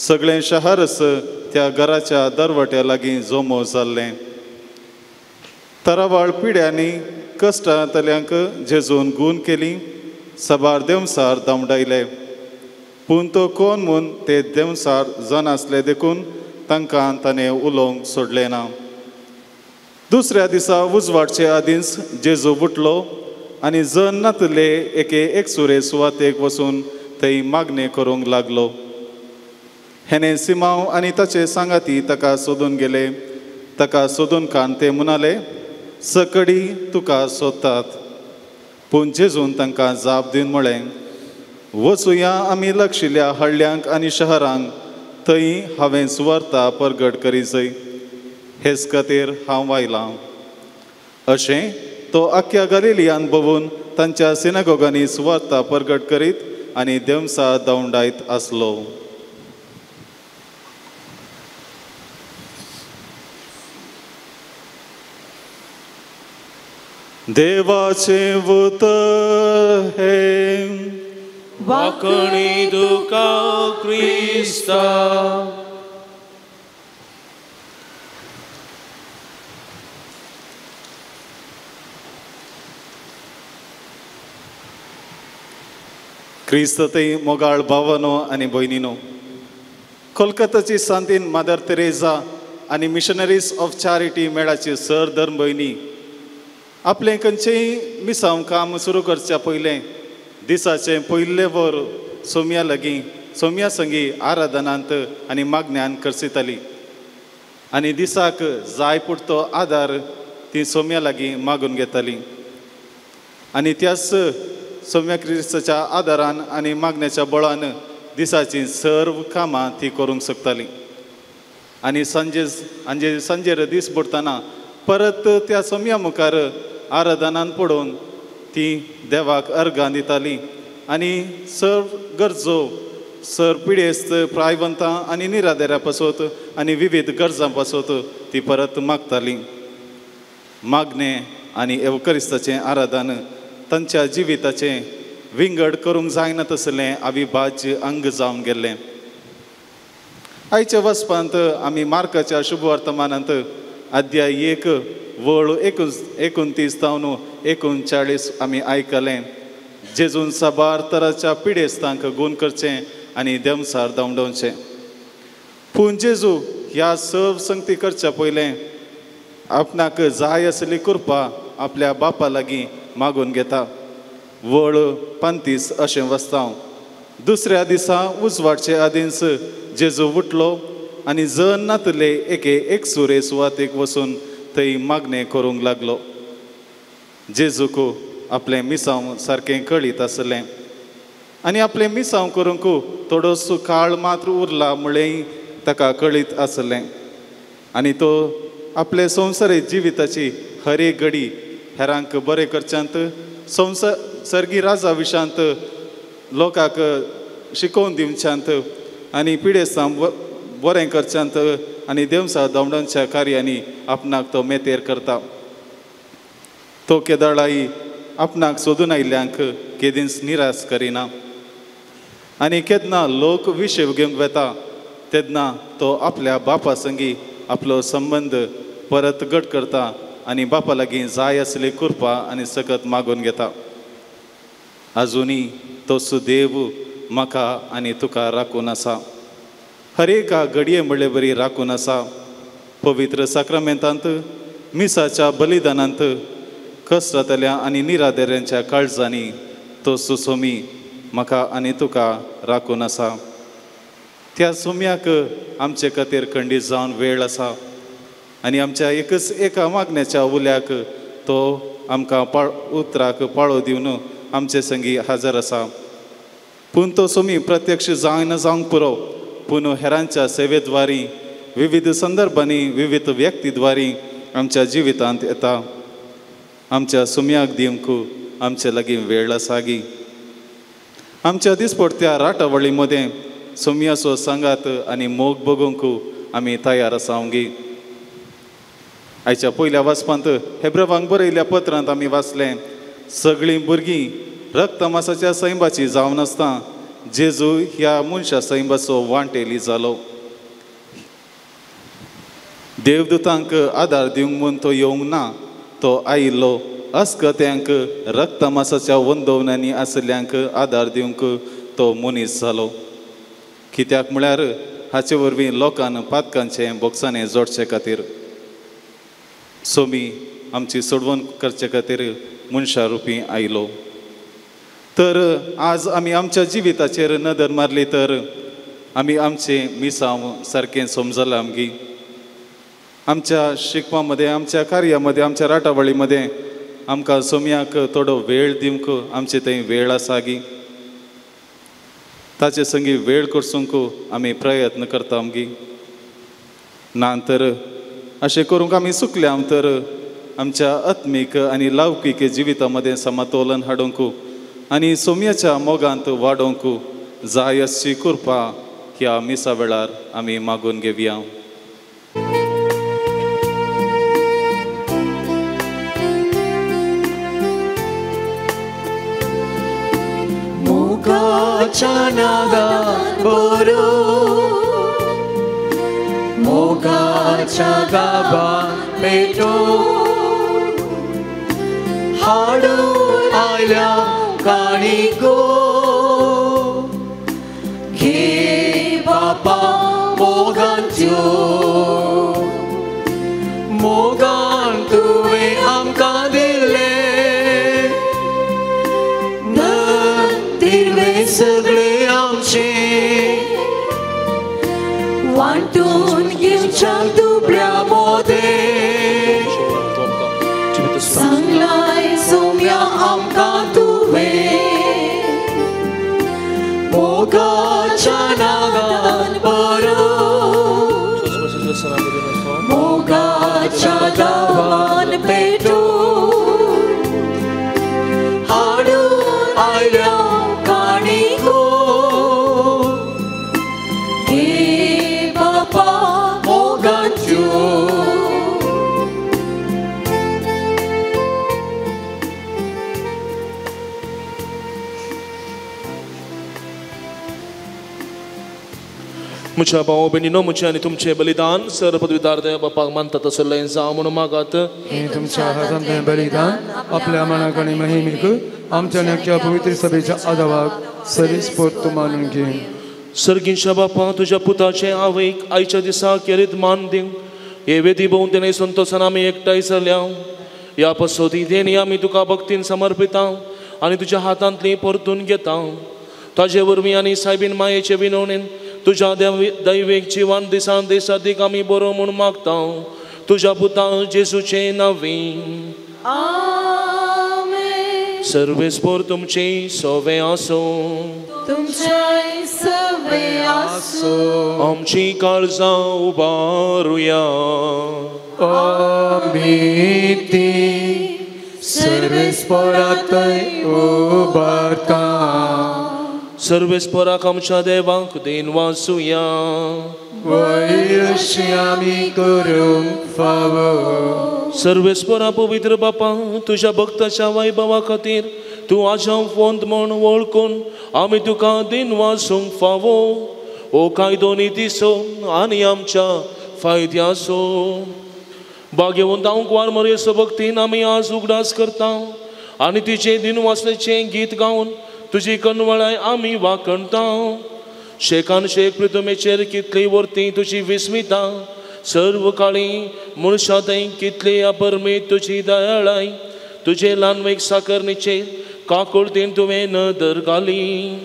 सगळें शहरस त्या घराच्या दरवट्या लागीं जोमो जाल्लें. तरावाळ पिड्यांनी कश्टांतल्यांक जेजून गूण केली. सबार देवसार धांवडायले. पूण तो कोण म्हूण ते देवसार जन आसले देखून तांकां ताणें उलोवंक सोडलें ना. दुसऱ्या दिसा उजवाडचे आदींच जेजू उठलो आनी जन नातले एके एकसुरे सुवातेक वचून थंय मागणें करूंक लागलो. हेणे सिमांव आनी ताचे सांगाती ताका सोदून गेले. ताका सोदून कान ते म्हणाले, सकडी तुका सोदतात. पूण जेजून तांकां जाप दिवन म्हळें, वचुया आमी लागशिल्ल्या हळड्यांक आनी शहरांक. थंय हांवें सुवार्ता परगट करीचय. हेच खातीर हांव आयलां. अशें तो आख्या गलिलियांत भोंवून तांच्या सिनागोगांनी सुवार्ता परगट करीत आनी देवसार धांवडायत आसलो. देवाचे उतर हे वाकणी तुका क्रिस्ता. क्रिस्त थंय मोगाळ भावानो आनी भयणीनो, कोलकाताची सांतीन मदर तेरेसा आनी मिशनरीज ऑफ चॅरिटी मेळाची सर धर्म भयणी आपलें खंयचेय मिसांव काम सुरू करच्या पयलें दिसाचें पयलें वर सोम्या लागीं सोम्या संगी आराधनांत आनी मागण्यान करसिताली आनी दिसाक जाय पुरतो आदार ती सोम्या लागीं मागून घेताली आनी त्याच सोम्या क्रिस्ताच्या आदारान आनी मागण्याच्या बळान दिसाची सर्व कामां ती करूंक शकताली आनी सांजेर दीस बुडतना परत त्या सोम्या मुखार आराधनान पडोवन ती देवाक अर्गां दिताली आनी सर्व गरजो सर पिडेस्त प्रायवंतां आनी निराधाऱ्या पासत आनी विविध गरजां पासत ती परत मागताली मागणे आनी एवकरिस्ताचें आराधन तांच्या जिविताचें विंगड करूंक जायना तसलें अविभाज्य अंग जावन गेल्लें आयच्या वचपांत आमी मार्काच्या शुभवर्तमानांत अध्याय 1 वळ 29 तावन 39 आमी आयकलें जेजून साबार तराच्या पिडेस्तांक गूण करचें आनी देमसार धांवडोवचें पूण जेजू ह्या सर्व संगती करच्या पयलें आपणाक जाय आसली कृपा आपल्या बापा लागीं मागून घेता वळ 35 अशें वस्तांव दुसऱ्या दिसा उजवाडचे आदींस जेजू उठलो आनी जन नातले एक सुरे सुवातेक वचून थंय मागणें करूंक लागलो जेजूक आपलें मिसांव सारकें कळीत आसलें आनी आपलें मिसांव करूंक थोडोसो काळ मात्र उरला म्हळें ताका कळीत आसलें आनी तो आपले संवसारी जिविताची हर एक घडी हेरांक बरें करच्यांत सर्गी राजा विशांत लोकांक शिकोवन दिवच्यांत आनी पिडेस्तां बरें करच्यांत आनी देवसा धांवडांच्या कार्यांनी आपणाक तो मेतेर करता तो केदाळाई आपणाक सोदून आयिल्ल्यांक केदींच निराश करिना आनी केन्ना लोक विशेव घेवंक वेता तेन्ना तो आपल्या बापा संगी आपलो संबंद परत घट करता आनी बापा लागीं जाय आसली कृपा आनी सकत मागून घेता आजुनी तो सुदेव म्हाका आनी तुका राखून आसा हर एका घडये म्हणले बरी राखून आसा पवित्र साक्रामेंतांत मिसाच्या बलिदानांत कश्टातल्या आनी निराधाऱ्यांच्या काळजांनी तो सुसोमी म्हाका आनी तुका राखून आसा त्या सोम्याक आमचे खातीर खंडीत जावन वेळ आसा आनी आमच्या एका मागण्याच्या उल्याक तो आमकां उतराक पाळो दिवन आमचे संगी हजर आसा पूण तो सोमी प्रत्यक्ष जायना जावंक पुरो पूण हेरांच्या सेवेद्वारी विविध संदर्भांनी विविध व्यक्तीद्वारी आमच्या जिवितांत येता आमच्या सोम्याक दिवंक आमचे लागीं वेळ आसा गी आमच्या दिसपडत्या राटावळी मदें सोम्याचो सांगात आनी मोग बगोवंक आमी तयार आसांगी आयच्या पयल्या वाचपांत हेब्रेवांक बरयल्ल्या पत्रांत आमी वाचलें सगळीं भुरगीं रक्तमासाच्या सैमाची जावन आसता जेजू ह्या मनशा सैमाचो वांटेली जालो देवदूतांक आदार दिवंक म्हूण तो येवंक ना तो आयिल्लो अस्कत्यांक रक्तमासाच्या वंदवण्यांनी आसल्यांक आदार दिवंक तो मनीस जालो कित्याक म्हळ्यार हाचे वरवीं लोकांन पातकांचें बोक्सांनी जोडचे खातीर सोमी आमची सोडवण करचे खातीर मनशा रुपी आयलो तर आज आमी आमच्या जिविताचेर नदर मारली तर आमी आमचें मिसांव सारकें समजलां आमगी आमच्या शिकपा मदें आमच्या कार्या मदें आमच्या राटावळी मदें आमकां सोम्याक थोडो वेळ दिवंक आमचे थंय वेळ आसा गी ताचे संगी वेळ करसूंक आमी प्रयत्न करता आमगी ना तर अशें करूंक आमी सुकल्या तर आमच्या आत्मीक आनी लौकीक जिविता मदें समतोलन हाडूंक आनी सोम्याच्या मोगांत वाडोवंक जाय अशी कृपा ह्या मिसा वेळार आमी मागून घेवया मोगाच्या नादान बरो मोगाच्या गाभान पेटो हाडून आयल्या काणिको घे बापा मोगांच्यो मोगान तुवें आमकां दिल्ले दिले सगळे आमचे मोगाच्या दुबळ्यामध्ये सांगलाय सोम्या आमकां तुवें मोगाच्या नागान बरो मोगाच्या दावान पेटो हाडून आयल्या काणी गो हे बापा मोगाच्यो मुझ्या भाऊ बहिणीनो मुझे आणि तुमचे बलिदान सर पदवीदार देव बापाक मानतात असलें जावं म्हणून मागात हे तुमच्या हातांतलें बलिदान आपल्या मनाक आनी महिमेक आमच्या नक्क्या पवित्र सभेच्या आदावाक सरीस्फूर्त मानून घे. सर्गींच्या बापा तुझ्या पुताचे आवयक आयच्या दिसा केरीत मान दिवंक हे वेदी भोवून तेणे संतोषान आमी एकठांय जाल्या. ह्या पसोदी देणी आमी तुका भक्तीन समर्पिता आनी तुज्या हातांतली परतून घेता. ताजे वरवीं आनी सायबीन मायेचे विनवणेन तुझ्या दैवेक जिवन दिसान दिसादीक आमी बरो म्हूण मागता तुझ्या पुता जेजूचे नांवीं. आमेन. सर्वेस्पोर तुमचे सोवे आसो तुमचे सवे आसो आमची काळजां उबारुया. आमी ती सर्वेस्परांतय उबारता. सर्वेस्पराक आमच्या देवाक देन वासुया. वैरशी आमी करूंक फावो. सर्वेस्परा पवित्र बापा तुझ्या भक्ताच्या वैभवा खातीर तूं आजा वंत म्हूण वळखून आमी तुका दिन वासूंक फावो. ओ कायदो नितीसो आनी आमच्या फायद्याचो भाग्यवंत हांव वार मरेसो भक्तीन आमी आज उगडास करता आनी तिचे दिन वासनेचें गीत गावन तुजी कणवळाय आमी वाकणता. शेकान शेक प्रितमेचेर कितली वर्ती तुजी विस्मिता सर्व काळी मनशांतय कितली अपरमीत तुजी दयाळाय. तुजे ल्हानवेक साकरणीचेर काकुळतीन तुवें नदर घाली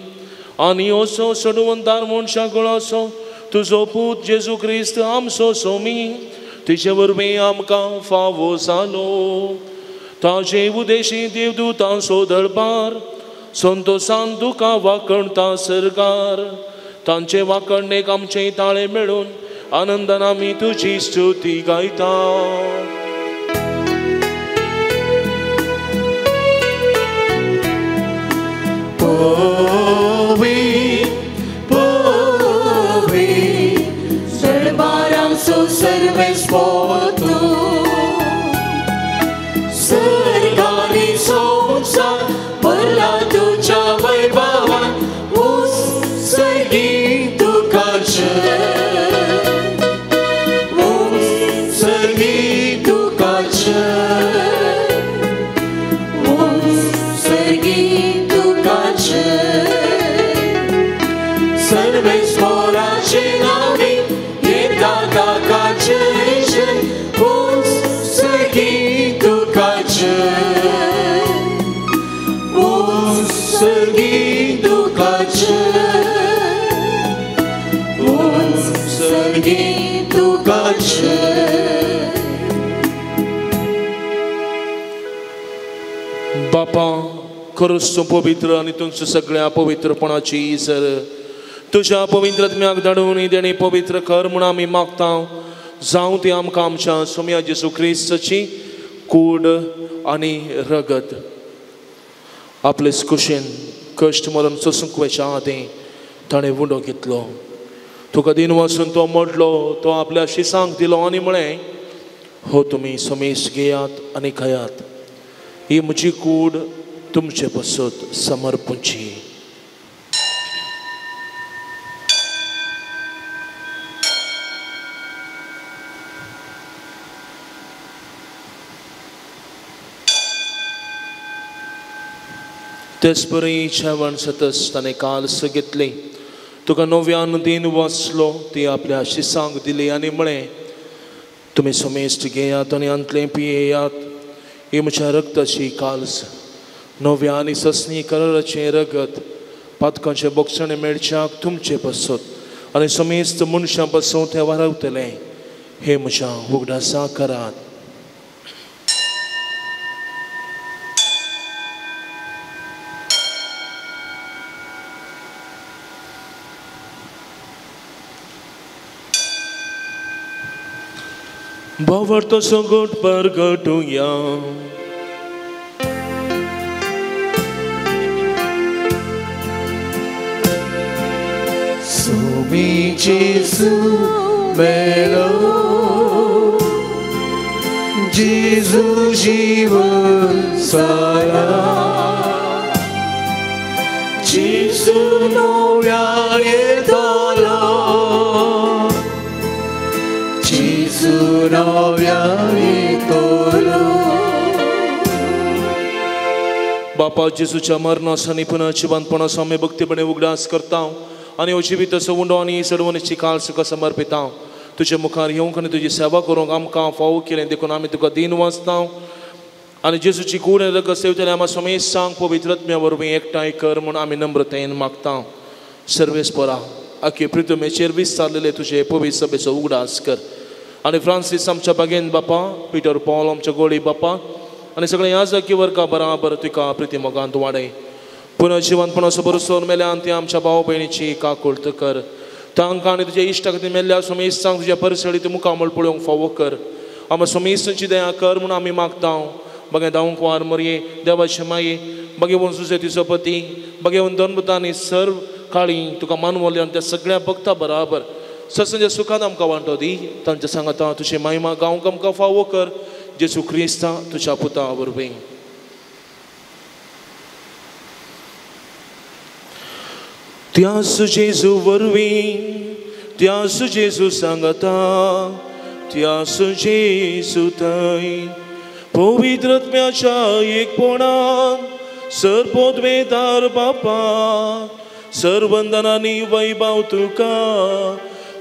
आनी असो सडवंतार मनशां गळासो तुजो पूत जेजू क्रिस्त आमचो सोमी तिचे वरवीं आमकां फावो जालो. ताजे उदेशी देवदूतांचो दळबार संतोषान तुका वाकणता सरकार. तांचे वाकणणेक आमचे ताळे मेळून आनंदान आमी तुजी स्तुती गायता. दरबारांचो सर्वेस्पोर तूं सर्गानी संसार भरला तुझ्या वैभवान उत्सर्गी तुकाचे उत्सर्गी तुकाचे उत्सर्गी तुकाचे सर्वेस्पोराचे नावी येता काकाचे उत्सर्गी तुकाचे उत्सर्गी तुकाचे उत्सर्गी तुकाचे. बापा खरोच तूं पवित्र आनी तुमच्या सगळ्या पवित्रपणाची इजर तुझ्या पवित्रत्म्याक धाडून देणी पवित्र कर म्हूण आमी मागता. जावं ती आमकां आमच्या सोम्या जेजू क्रिस्ताची कूड आनी रगत आपले कुशीन कश्ट मरण सोसूंक वेच्या आदी ताणें वुडो घेतलो. तुका दिन वचून तो मोडलो तो आपल्या शिसांक दिलो आनी म्हळें हो तुमी समेश घेयात आनी खायात. ही म्हजी कूड तुमचे पसत समर्पूची. तेच बरी जेवण सतस ताणें काल्स घेतली तुका नव्यान दिन वचलो ती आपल्या शिसांक दिली आनी म्हळें तुमी समेस्त घेयात आनी अंतलें पियेयात. ही म्हज्या रक्ताची काल्स नव्या आनी ससनी कलराचें रगत पातकांचे बोगसणे मेळच्याक तुमचे बसत आनी समेस्त मनशां बसून तें वारवतलें. हे म्हज्या उगडासा करात. भावार्थ सगोट परगटुया. Sumi Jesu melo, Jesu jivan saya, Jesu novyane dolo, Jesu novyane dolo. बापा जेजूच्या मरणासनी पुन्हा जिवंतपणास आम्ही भक्तीपणे उगडास करता आणि जिवीत सवुंडो आणि सडवणीची काळ सुख समर्पिता. तुझे मुखार येऊन आणि तुझी सेवा करूंक आमकां फावो केलें देखून आमी तुका दिन वाचता आणि जेजूची कूड रग सेवतले आम्हा समेत सांग पवित्रत्म्या वरवीं एकठांय कर म्हूण आमी नम्रतेन मागता. सर्वेस्परा आख्खे पृथ्वीचेर विस्तारलेले तुझे पवित्र सभेचो उगडास कर आणि फ्रांसीस आमच्या बागेन बापा, पीटर पॉल आमच्या गोळी बापा आणि सगळे याजकी वर्गा बराबर तुका प्रिती मोगांत वाडय. पुन्हा जिवंतपणाचो भरोसो मेल्यान ते आमच्या भाव भयणीची काकुळत कर. तांकां आनी तुज्या इश्टा खातीर मेल्ल्या समेत सांग तुज्या परिसळीत मुखामळ पळोवंक फावो कर. आमी समेस्तची दया कर म्हूण आमी मागता. बगे दाऊंक वार मरये देवाचे माये बगे वन सुसेतीचो पती बगे वन दोनबुतांनी सर्व काळी तुका मानवले आनी त्या सगळ्या भक्ता बराबर सत्संच्या सुखांत आमकां वांटो दी. तांच्या सांगाता तुजी महिमा गावंक आमकां फावो कर. जेजू क्रिस्ता तुज्या पुता वरवीं. त्यास जेजू वरवीं त्यास जेजू सांगता त्यास जेजू थंय पवित्रत्म्याच्या एकपणान सर्पोद्वेदार बापा सर्वंदनांनी वैभव तुका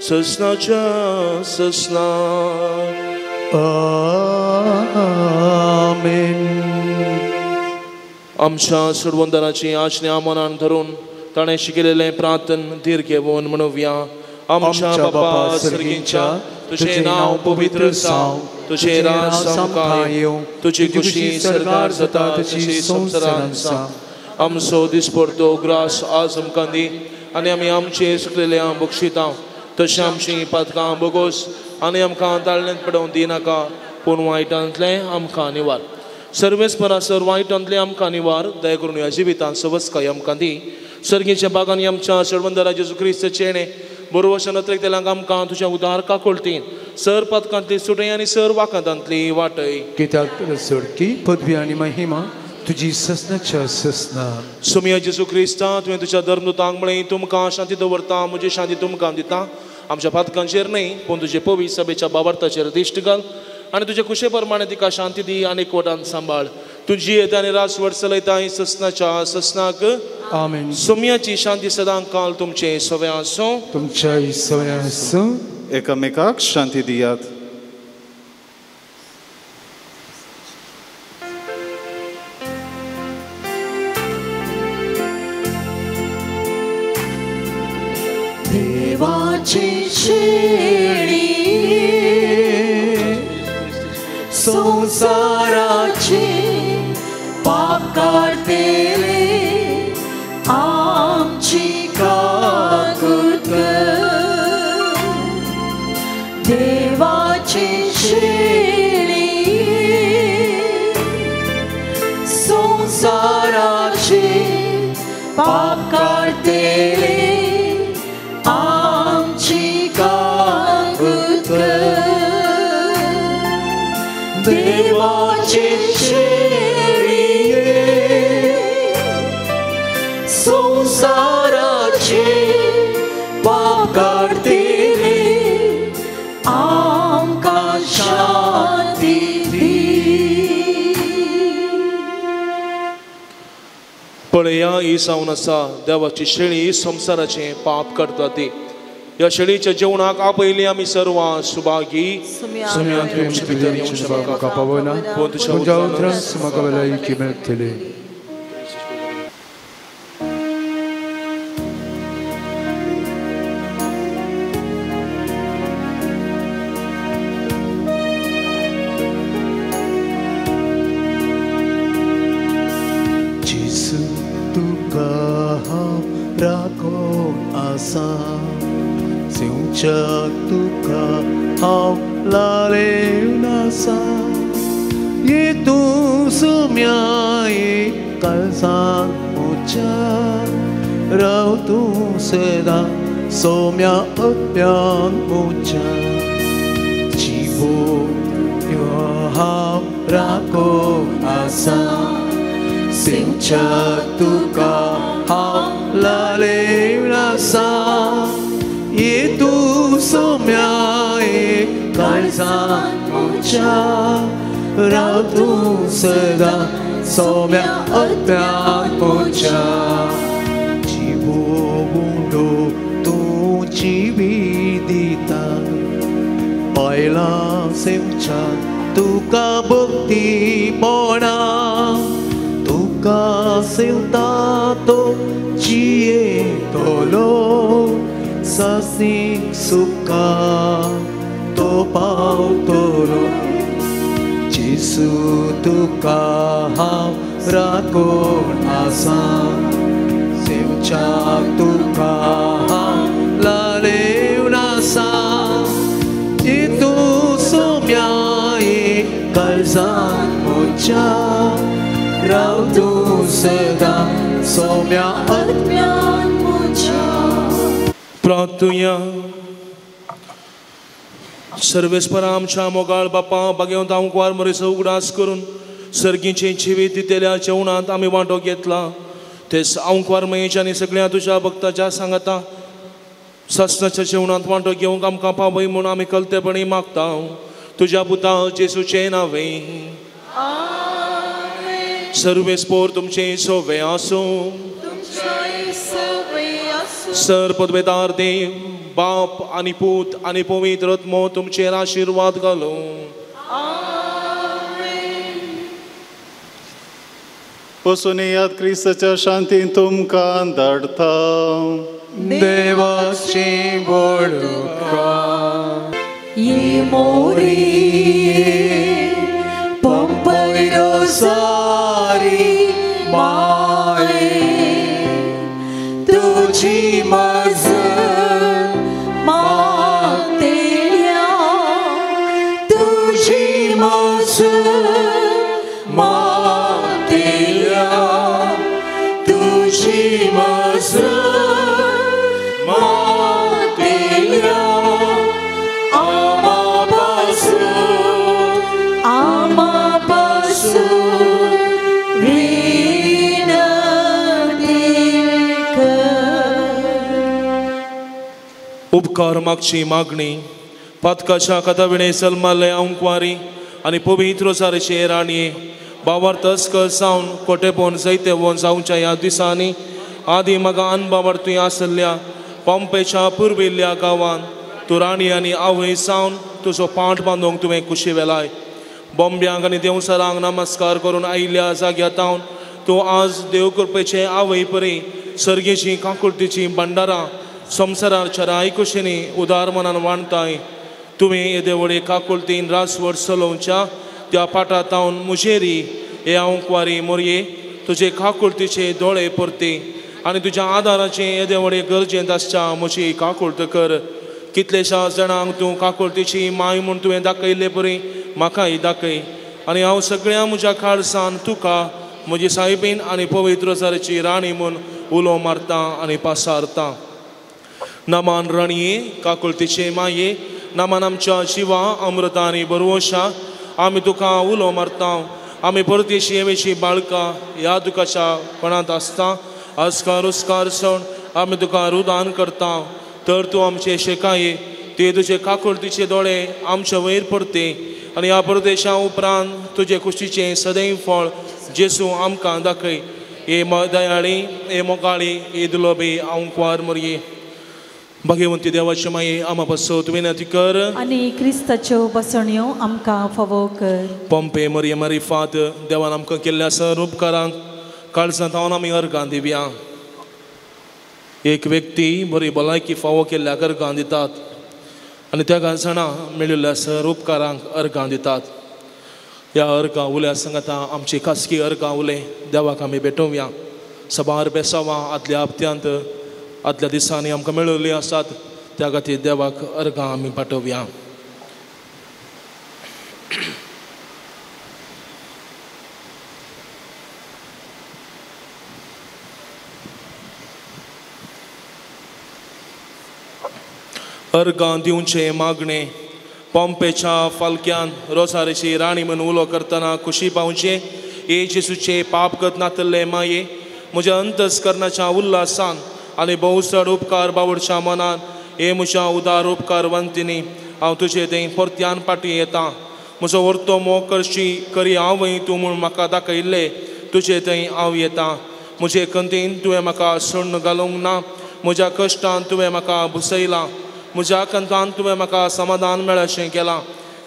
ससनाच्या ससना. आमेन. आमच्या सर्वंदनाची आज्ञा मनान धरून ताणें शिकयलेलें प्रार्थन धीर घेवन म्हणुया. आमच्या बापा सर्गींच्या तुझे नांव पवित्र जावं. तुझे राज आमकां येवं. तुजी खुशी सरकार जाता तशी संवसारांत जावं. आमचो दिसपडतो ग्रास आज आमकां दी आनी आमी आमचे सुकलेल्या बक्षिता तशें आमची पातकां बोगोस आनी आमकां ताळणेंत पडोवंक दिनाका पूण वायटांतलें आमकां निवार. सर्वेस्परासर वायटांतलें आमकां निवार. दया करून ह्या जिवितांत सवस्काय आमकां दी. सर्गीच्या बागांनी आमच्या सर्वंदरा जेजू क्रिस्त चेणे बरो वचन तेलांक आमकां तुज्या उदार काकुळटीन सर पदकांतली सुटय आनी सर वाखांतांतली वाटय. कित्याक सर्की पदवी आनी महिमा तुजी ससनाच्या ससना. सुमया जेजू क्रिस्ता तुवें तुज्या धर्मदूतांक म्हळें तुमकां शांती दवरता म्हजी शांती तुमकां दिता. आमच्या पातकांचेर न्हय पूण तुजे पवित्र सभेच्या बाबार्थाचेर दिश्ट घाल आनी तुजे कुशे प्रमाणे तिका शांती दी आनी एकवटान सांबाळ. तुजी येता आनी रासवड चलयता ससनाच्या ससनाक. आमेन. सुमयाची शांती सदां काल तुमचे सवे आसूं. तुमच्या सवय आसूं. एकामेकाक शांती दियात. देवाची शेळी संसाराचे पाप काढतेले आमची काकूत. देवाची शेळी संसाराचे पाप काढतेले आमची काकूत. देवाची शेळी संसाराचे पाप काढतेले आमकां शांती दी. पळया ही जावन आसा देवाची शेळी संसाराचे पाप काडटा ती. या शेळीच्या जेवणाक आपयली आमी सर्व सुभागी. Somiamo आसा सेवच्याक तुका हांव लालेवन आसा तूं सोम्या काळजांत म्हज्या राव तूं सदां सोम्या अप्यान म्हज्या जिवो हांव राखोन आसा सेवच्याक तुका हांव लालेवन आसा तूं सोम्या काळजांत म्हज्या राव तूं सदां सोम्या अप्यान म्हज्या जिवो गुंडो तूं जिवीत दिता बायलां सेवच्याक तुका भक्ती पोणा तुका सेवता तो जियेतलो सासीक सुका तो पावतलो जेसू तुका हांव राखोन आसा सेवच्याक तुका हांव लालेवन आसा तूं सोम्या काळजांत म्हज्या राव तूं सदां सोम्या अप्यान म्हज्या प्रार्थुया सर्वेस्परा आमच्या मोगाळ बापा बागेवंत आमकां मरेचो उगडास करून सर्गीचे जिवीत दितेल्या जेवणांत आमी वांटो घेतला तेच आंकवार मयेच्या आनी सगळ्या तुज्या भक्ताच्या सांगाता सस्नाच्या जेवणांत वांटो घेवंक आमकां पावय म्हूण आमी कलतेपणी मागता तुज्या पुता जेसूचे नांवे सर्वेस्पोर तुमचे सोवे आसूं सर पदवेदार देव बाप आनी पूत आनी पवित्र आत्मो तुमचेर आशिर्वाद घालो वचून याद क्रिस्ताच्या शांतीन तुमकां धाडता देवाची बडका ये मोरी पंपैरो सारी माये तुझी मजल मागतेल्या तुझी मजल मागतेल्या तुझी मजल मागतेल्या उपकार मागची मागणी पातकाच्या कथाविणे सलमाले अंकवारी आनी पवित्र सारचे राणये बावार्थस्क जावन कोटेपोन जायते वन जावच्या ह्या दिसांनी आदी म्हाका अनबावर तुवें आसल्या पंपेच्या पुर्विल्ल्या गांवांत तूं राणी आनी आवय जावन तुजो पाट बांदूंक तुवें कुशी वेलाय बॉम्ब्यांक आनी देवसरांक नमस्कार करून आयिल्ल्या जाग्यातावन तूं आज देव कृपेचे आवय परी सर्गेची काकुळतीची भंडारां संवसाराच्या आयकुशेनी उदार मनान वाणताय तुवें येदे व्हडे काकुळतीन रासवड चलोवच्या त्या पाटातावन मुजेरी हे अंकवारी मोरये तुजे काकुळतीचे दोळे परते आनी तुज्या आदाराचे येदे व्हडे गरजेंत आसच्या म्हजी काकुळट कर कितलेशा जाणांक तूं काकुळतीची माय म्हूण तुवें दाखयले परी म्हाकाय दाखय आनी हांव सगळ्या म्हज्या काळजान तुका म्हजी सायबीन आनी पवित्र जारची राणी म्हूण उलो मारता आनी पासारता नमान राणये काकुळतीचे माये नमान आमच्या जिवा अमृता आनी बरवोशा आमी तुका उलो मारता आमी परतेशी हेवेची बाळकां ह्या दुखाच्या कोणांत आसता अस्कार उस्कार सण आमी तुका रुदान करता तर तूं आमचे शेकाये ते तुजे काकुळतीचे दोळे आमच्या वयर पडते आनी ह्या परदेशा उपरांत तुजे कुशीचें सदैव फळ जेसू आमकां दाखय हे दयाळी हे मोगाळी हे दुलोबी अंकवार मोरये भगवंती देवाचे माये आमा बसोत विनंती कर आनी क्रिस्ताच्यो बसण्यो आमकां फावो कर पंपे मरिये मारिफात देवान आमकां केल्ल्या सर उपकारांक काळजांत हांव आमी अर्गां दिवया एक व्यक्ती बरी भलायकी फावो केल्ल्या अर्गां दितात आनी त्या जाणां मेळिल्ल्या सर उपकारांक अर्गां दितात ह्या अर्गां उल्या सांगता आमची खासगी अर्गां उले देवाक आमी भेटोवया सबार बेसावा आदल्या हप्त्यांत आदल्या दिसांनी आमकां मेळिल्ली आसात त्या खातीर देवाक अर्गां आमी पाठोवया. अर्गां दिवचे मागणे. पॉम्पेच्या फालक्यान रोसारेची राणी म्हणून उलो करतना खुशी पावचे. येशूचे पाप करत नातल्ले माये म्हज्या अंतस्करणाच्या उल्हासान आनी भोवसड उपकार बावडच्या मनान हे म्हज्या उदार उपकारवंतिनी हांव तुजे थंय परत्यान पाटी येता. म्हजो व्हरतो मोग करची करी हांवय तूं म्हूण म्हाका दाखयल्ले तुजे थंय हांव येता. म्हजे कंतीन तुवें म्हाका सण्ण घालूंक ना. म्हज्या कश्टान तुवें म्हाका भुसयलां. म्हज्या कंतान तुवें म्हाका समाधान मेळशें केलां.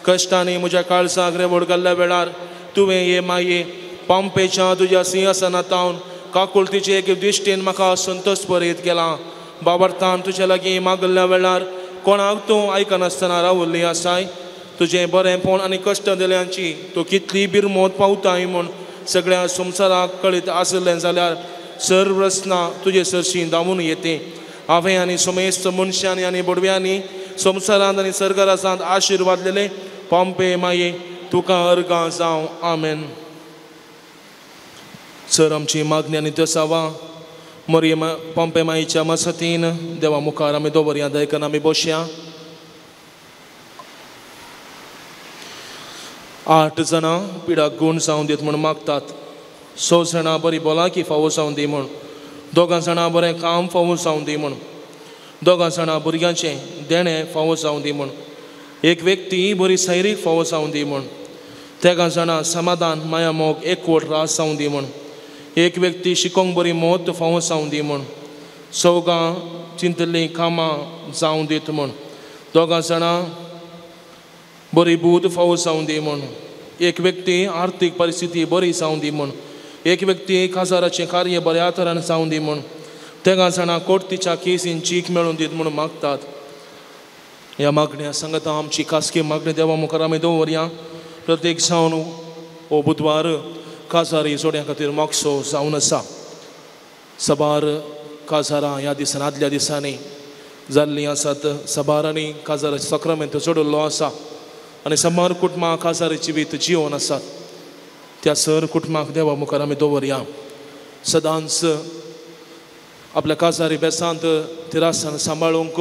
कश्टांनी म्हज्या काळजाक रेवड घाल्ल्या वेळार तुवें हे माये पॉम्पेच्या तुज्या सिंहासनांतावन काकुळतीचे एक दिश्टीन म्हाका संतोश भरीत केला. बाबर्थान तुजे लागीं मागल्ल्या वेळार कोणाक तूं आयकनासतना रावल्ली आसाय. तुजें बरेंपण आनी कश्ट दिल्यांची तूं कितली बिरमोद पावताय म्हूण सगळ्या संवसाराक कळीत आसलें जाल्यार सर्व रचना तुजे सरशी धांवून येते. हांवें आनी समेस्त मनशांनी आनी बडव्यांनी संवसारांत आनी सर्गरासांत आशिर्वाद दिले. पॉम्पे माये तुका अर्गां जावं. आमेन. सर आमची मागणी आनी दसावा मरी पॉम्पे माईच्या मसतीन देवा मुखार आमी दवरया. दयकन आमी बसया. 8 जाणां पिडाक गूण जावं दीत म्हूण मागतात. 6 जाणां बरी भलायकी फावो जावं दी म्हूण. 2 जाणां बरें काम फावो जावं दी म्हूण. 2 जाणां भुरग्यांचें देणें फावो जावं दी म्हूण. एक व्यक्ती बरी सैरीक फावो जावं दी म्हूण. 3 जाणां समाधान माया मोग एकवट रास जावं दी म्हूण. एक व्यक्ती शिकोंक बरी मोत फावो जावं दी म्हूण. 4 चिंतल्लीं कामां जावं दीत म्हूण. 2 जाणां बरी बूद फावो जावं दी म्हूण. एक व्यक्ती आर्थीक परिस्थिती बरी जावं दी म्हूण. एक व्यक्ती काजाराचें कार्य बऱ्या तरान जावं दी म्हूण. 3 जाणां कोर्टीच्या केसीन चीक मेळून दीत म्हूण मागतात. ह्या मागण्या सांगता आमची खासगी मागणी देवा मुखार आमी दवरया. प्रत्येक जावन हो बुधवार काजारी जोड्या खातीर मोगसो जावन आसा. सबार काजारां ह्या दिसान आदल्या दिसांनी जाल्लीं आसात. सबार आनी काजाराचो सक्रामेंत जोडिल्लो आसा आनी सबार कुटुंबां काजारीची वीत जिवन आसात. त्या सर कुटुंबाक देवा मुखार आमी दवरया. सदांच आपल्या काजारी बेसांत तिरासान सांबाळूंक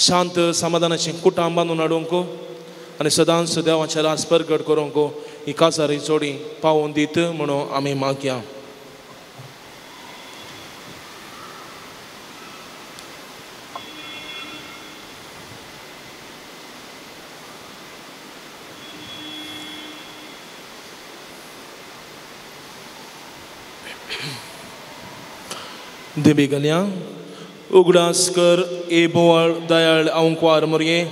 शांत समाधानाचें कुटाम बांदून हाडूंक आनी सदांच देवाचें रास प्रगट करूंक ही काजारी जोडी पावोवन दीत म्हणून आमी मागया. देबी गल्या उगडास कर ए बोवाळ दयाळ अंकवार मरये.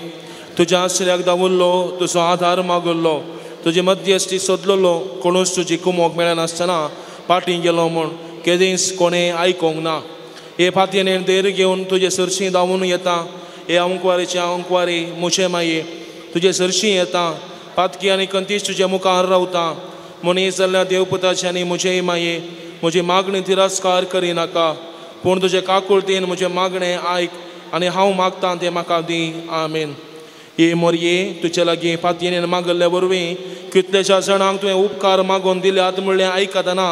तुज्या आश्रयाक दावल्लो तुजो आधार मागल्लो. तुजे मध्यस्थी सोदलेलो कोणूच तुजी कुमोक मेळनासतना पाटी गेलो म्हूण केदींच कोणें आयकोंक ना. हे फातयेन देर घेवन तुजे सरशी धांवून येता. हे अंकवारीच्या अंकवारी मुशे माये तुजे सरशी येता. पातकी आनी कंतीश तुजे मुखार रावता. मनीस जाल्ल्या देवपुताचे आनी मुजेय माये म्हजी मागणी तिरस्कार करिनाका. पूण तुजे काकुळतीन म्हजें मागणें आयक आनी हांव मागतां तें म्हाका दी. आमेन. हे मोरये तुजे लागीं फातयेन मागल्ले वरवीं कितलेशा जाणांक तुवें उपकार मागून दिल्यात म्हणलें आयकतना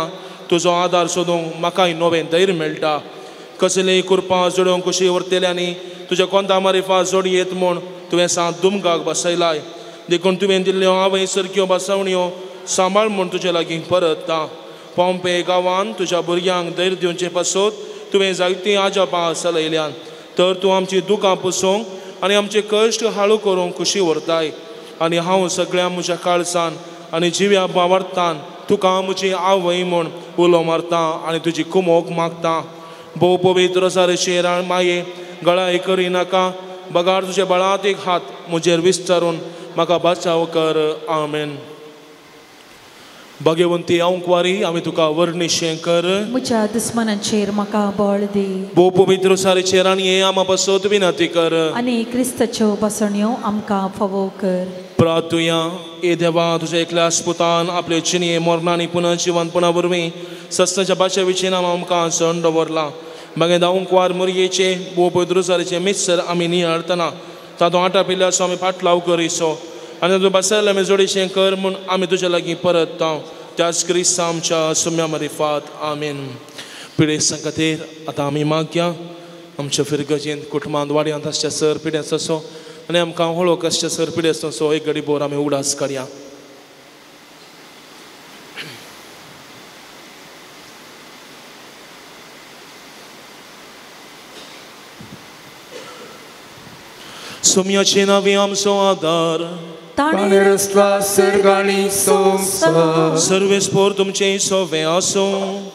तुजो आदार सोदूंक म्हाकाय नवें धैर्य मेळटा. कसलीय कुरपां जोडूंक कशी व्हरतल्यांनी तुज्या कोंता मारिफा जोडयेत म्हूण तुवें सांत दुमगाक बसयलाय. देखून तुवें दिल्ल्यो आवय सारक्यो बसवण्यो सांबाळ म्हूण तुजे लागीं परतता. पॉम्पे गांवांत तुज्या भुरग्यांक धैर्य दिवचे पासत तुवें जायतीं आजापां चलयल्यान. तर तूं आमची दुकां पुसूंक आनी आमचे कश्ट हाळू करूंक खुशी व्हरताय. आनी हांव सगळ्या म्हज्या काळजान आनी जिव्या बावरतान तुका म्हजी आवय म्हूण उलो मारतां आनी तुजी कुमोक मागतां. भोव पवित्र सारशे माये गळाय करिनाका. बगाड तुजे बळांत एक हात म्हजेर विस्तारून म्हाका बचाव कर. आमेन. भाग्यवंती अंकवारी आमी तुका वर्णिशें कर. म्हज्या दुस्मनांचेर म्हाका बळ दी. भोव पवित्र सारचे राणये आमा पासत विनंती कर. आनी क्रिस्ताच्यो बसण्यो आमकां फावो कर. प्रार्थुया. ए देवा तुज्या एकल्या स्पुतान आपले चिनये मोरणांनी पुनः जिवंतपणा वरवीं सस्ताच्या भाशे विशीं आमकां सण दवरला. मागीर दावूंक वार मुरयेचे बो पोयद्रुसारीचे मिस्सर आमी नियाळतना तातूंत आटा पिल्ल्या असो आमी फाटलाव करिसो आनी तूं बसयलें आमी जोडीशें कर म्हूण आमी तुज्या लागीं परत त्याच क्रिस्त आमच्या सुम्या मरिफात आमीन. पिडेस्तां खातीर आतां आमी मागया आमच्या फिरगजेंत कुटुंबांत वाड्यांत आसच्या सर पिडेस्त असो आनी आमकां हळोक आसच्या सर पिडेस्त असो एक घडी भोर आमी उगडास करया. सुम्याचे नांवे आमचो आदार ताणें रचला सर्गांनी संवसार. सर्वेस्पोर तुमचे सोवे आसो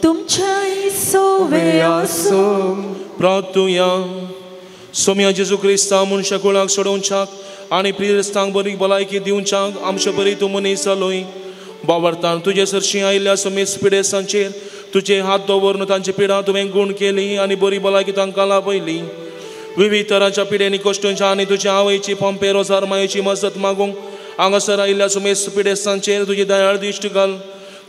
तुमचे सोवे आसो. प्रार्थुया. सोम्या जेजू क्रिस्ता मनशा कुळाक सोडोवच्याक आनी प्रियस्तांक बरी भलायकी दिवच्याक आमचे बरी तूं मनीस जालोय. बावरतान तुजे सरशी आयिल्ल्या समेस पिडेसांचेर तुजे हात दवरून तांची पिडा तुवें गूण केली आनी बरी भलायकी तांकां लाभयली. विविध तरांच्या पिडेनी कश्टांच्या आनी तुज्या आवयची पंपे रोजार मायेची मजत मागूंक हांगासर आयिल्ल्या सुमेस पिडेस्तांचेर तुजी दयाळ दिश्ट घाल.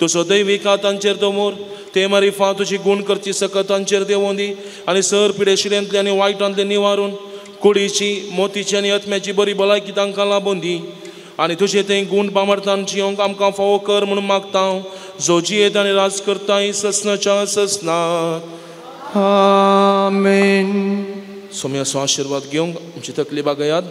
तुजो दैवीक तांचेर दवर ते मारिफा तुजी गूण करची सकत तांचेर देवों दी आनी सर पिडेशिरेंतले आनी वायटांतले निवारून कुडीची मोतीची आनी आत्म्याची बरी भलायकी तांकां लाभून दी आनी तुजे तें गूण बामर्थान जियोंक आमकां फावो कर म्हणून मागता. जो जियेत आनी राज करताय ससनाच्या ससनात. आमेन. सोम्याचो आशिर्वाद घेवंक आमची तकली बागयात.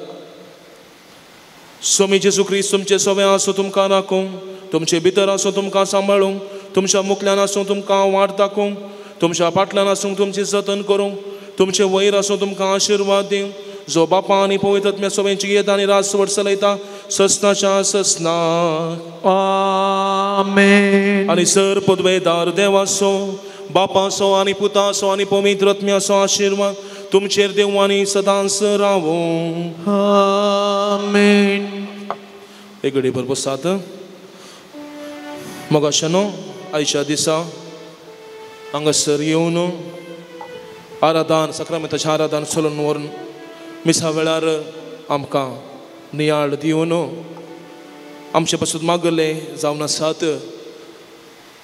सोमी जेजू क्रिस्त तुमचे सवे आसूं तुमकां राखूंक, तुमचे भितर आसूं तुमकां सांबाळूंक, तुमच्या मुखल्यान आसूं तुमकां वाट दाखोवंक, तुमच्या फाटल्यान आसूं तुमची जतन करूंक, तुमचे वयर आसूं तुमकां आशिर्वाद दिवंक. जो बापा आनी पवित्र आत्म्या सवेंची येत आनी राजवट चलयता ससनाच्या ससनात. आमेन. आनी सर पदवेदार देवाचो बापाचो आनी पुताचो आनी पवित्र आत्म्याचो आशिर्वाद तुमचेर देव आनी सदांच रावो. आमेन. एक घडी भर बसात. मोगाशानो आयच्या दिसा हांगासर येवन आराधन सक्रामेंताचें आराधन चलून व्हरून मिसा वेळार आमकां नियाळ दिवन आमचे पासून मागले जावन आसात.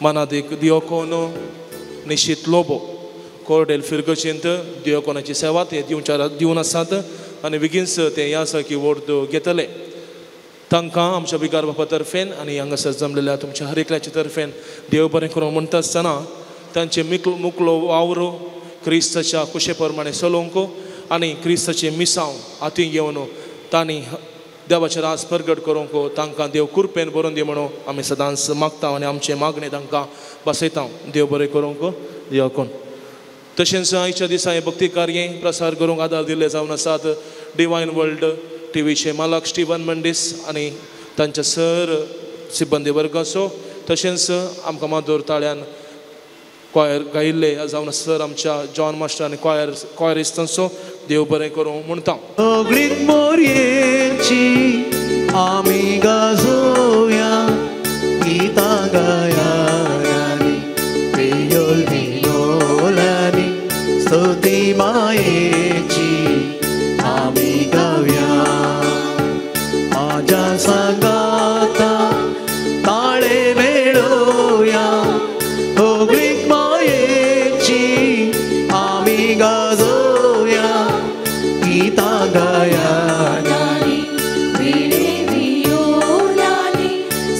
मनात एक दियोकोन निश्चित लोबो कोर्डेल फिरगचेंत दियोकोनाची सेवा ते दिवन आसात आनी बेगीनच ते ह्या सारकी वोट घेतले. तांकां आमच्या बिगार बापा तर्फेन आनी हांगासर जमलेल्या तुमच्या हर एकल्याच्या तर्फेन देव बरें करूं म्हणटा आसतना तांचे मुखलो वावर क्रिस्ताच्या कुशे प्रमाणे चलोवंक आनी क्रिस्ताचे मिसांव हातीन घेवन तांणी देवाचे रास प्रगट करूंक तांकां देव कृपेन बरोवन दी म्हणून आमी सदांच मागता आनी आमचे मागणे तांकां बसयता. देव बरें करूंक देवकोन. तशेंच आयच्या दिसा हे भक्ती कार्य प्रसार करूंक आदार दिल्ले जावन आसात डिवायन वर्ल्ड टीव्हीचे मालक स्टीवन मंडीस आनी तांच्या सर सिब्बंदी वर्गाचो. तशेंच आमकां माधुर ताळ्यान क्वायर गायिल्ले जावन सर आमच्या जॉन मास्टर आनी क्वायरिस्तांचो देव बरें करूं म्हणटा. सगळीं मोरयेची आमी गाजोवया गितां गायानी प्रियोल विनोलानी स्तुती मायेची आमी गावया. माझ्या सांगाता ताळे मेळोवया सगळीं मायेची आमी गाजोवया गितां गायानी विणे वियोलानी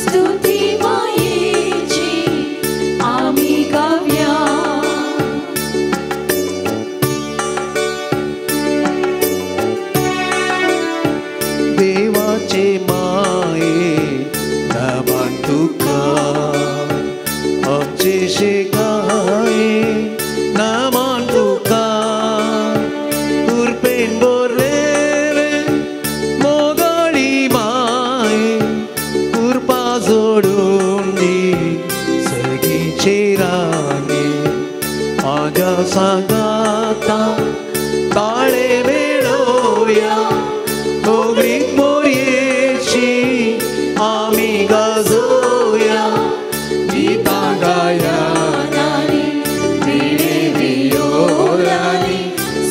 स्तुती मायेची आमी गावया. देवाचे माये नमन तुका आमचे शेकाये नमन तुका कृपेन बरलेले मोगाळी माये कृपा जोडून दी सगळींचे राने. माझ्या सांगाता ताळे मेळोवया सगळीं मोरयेची आमी गाजोवया गितां गायानी विणे वियोलानी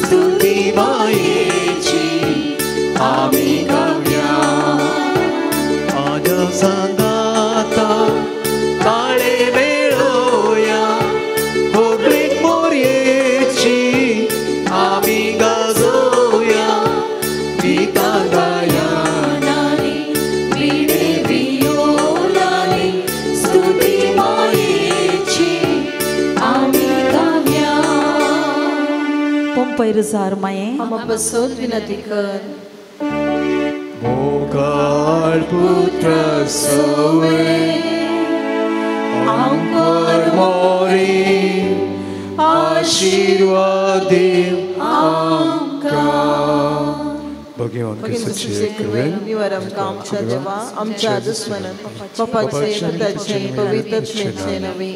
स्तुती मायेची आमी गावया. माझ्या सांगाता ताळे मेळोवया सगळीं मोरयेची हम पैरसार माये आम बसोत विनती कर मोगाळ पुत्र सवे आमकां मोरी आशीर्वाद दिव आमकां भगवान के सच्चे कृपेन निवारम काम देवा आमच्या दुश्मनान पपाचे पुताचे पवित्रत्वेचे नवे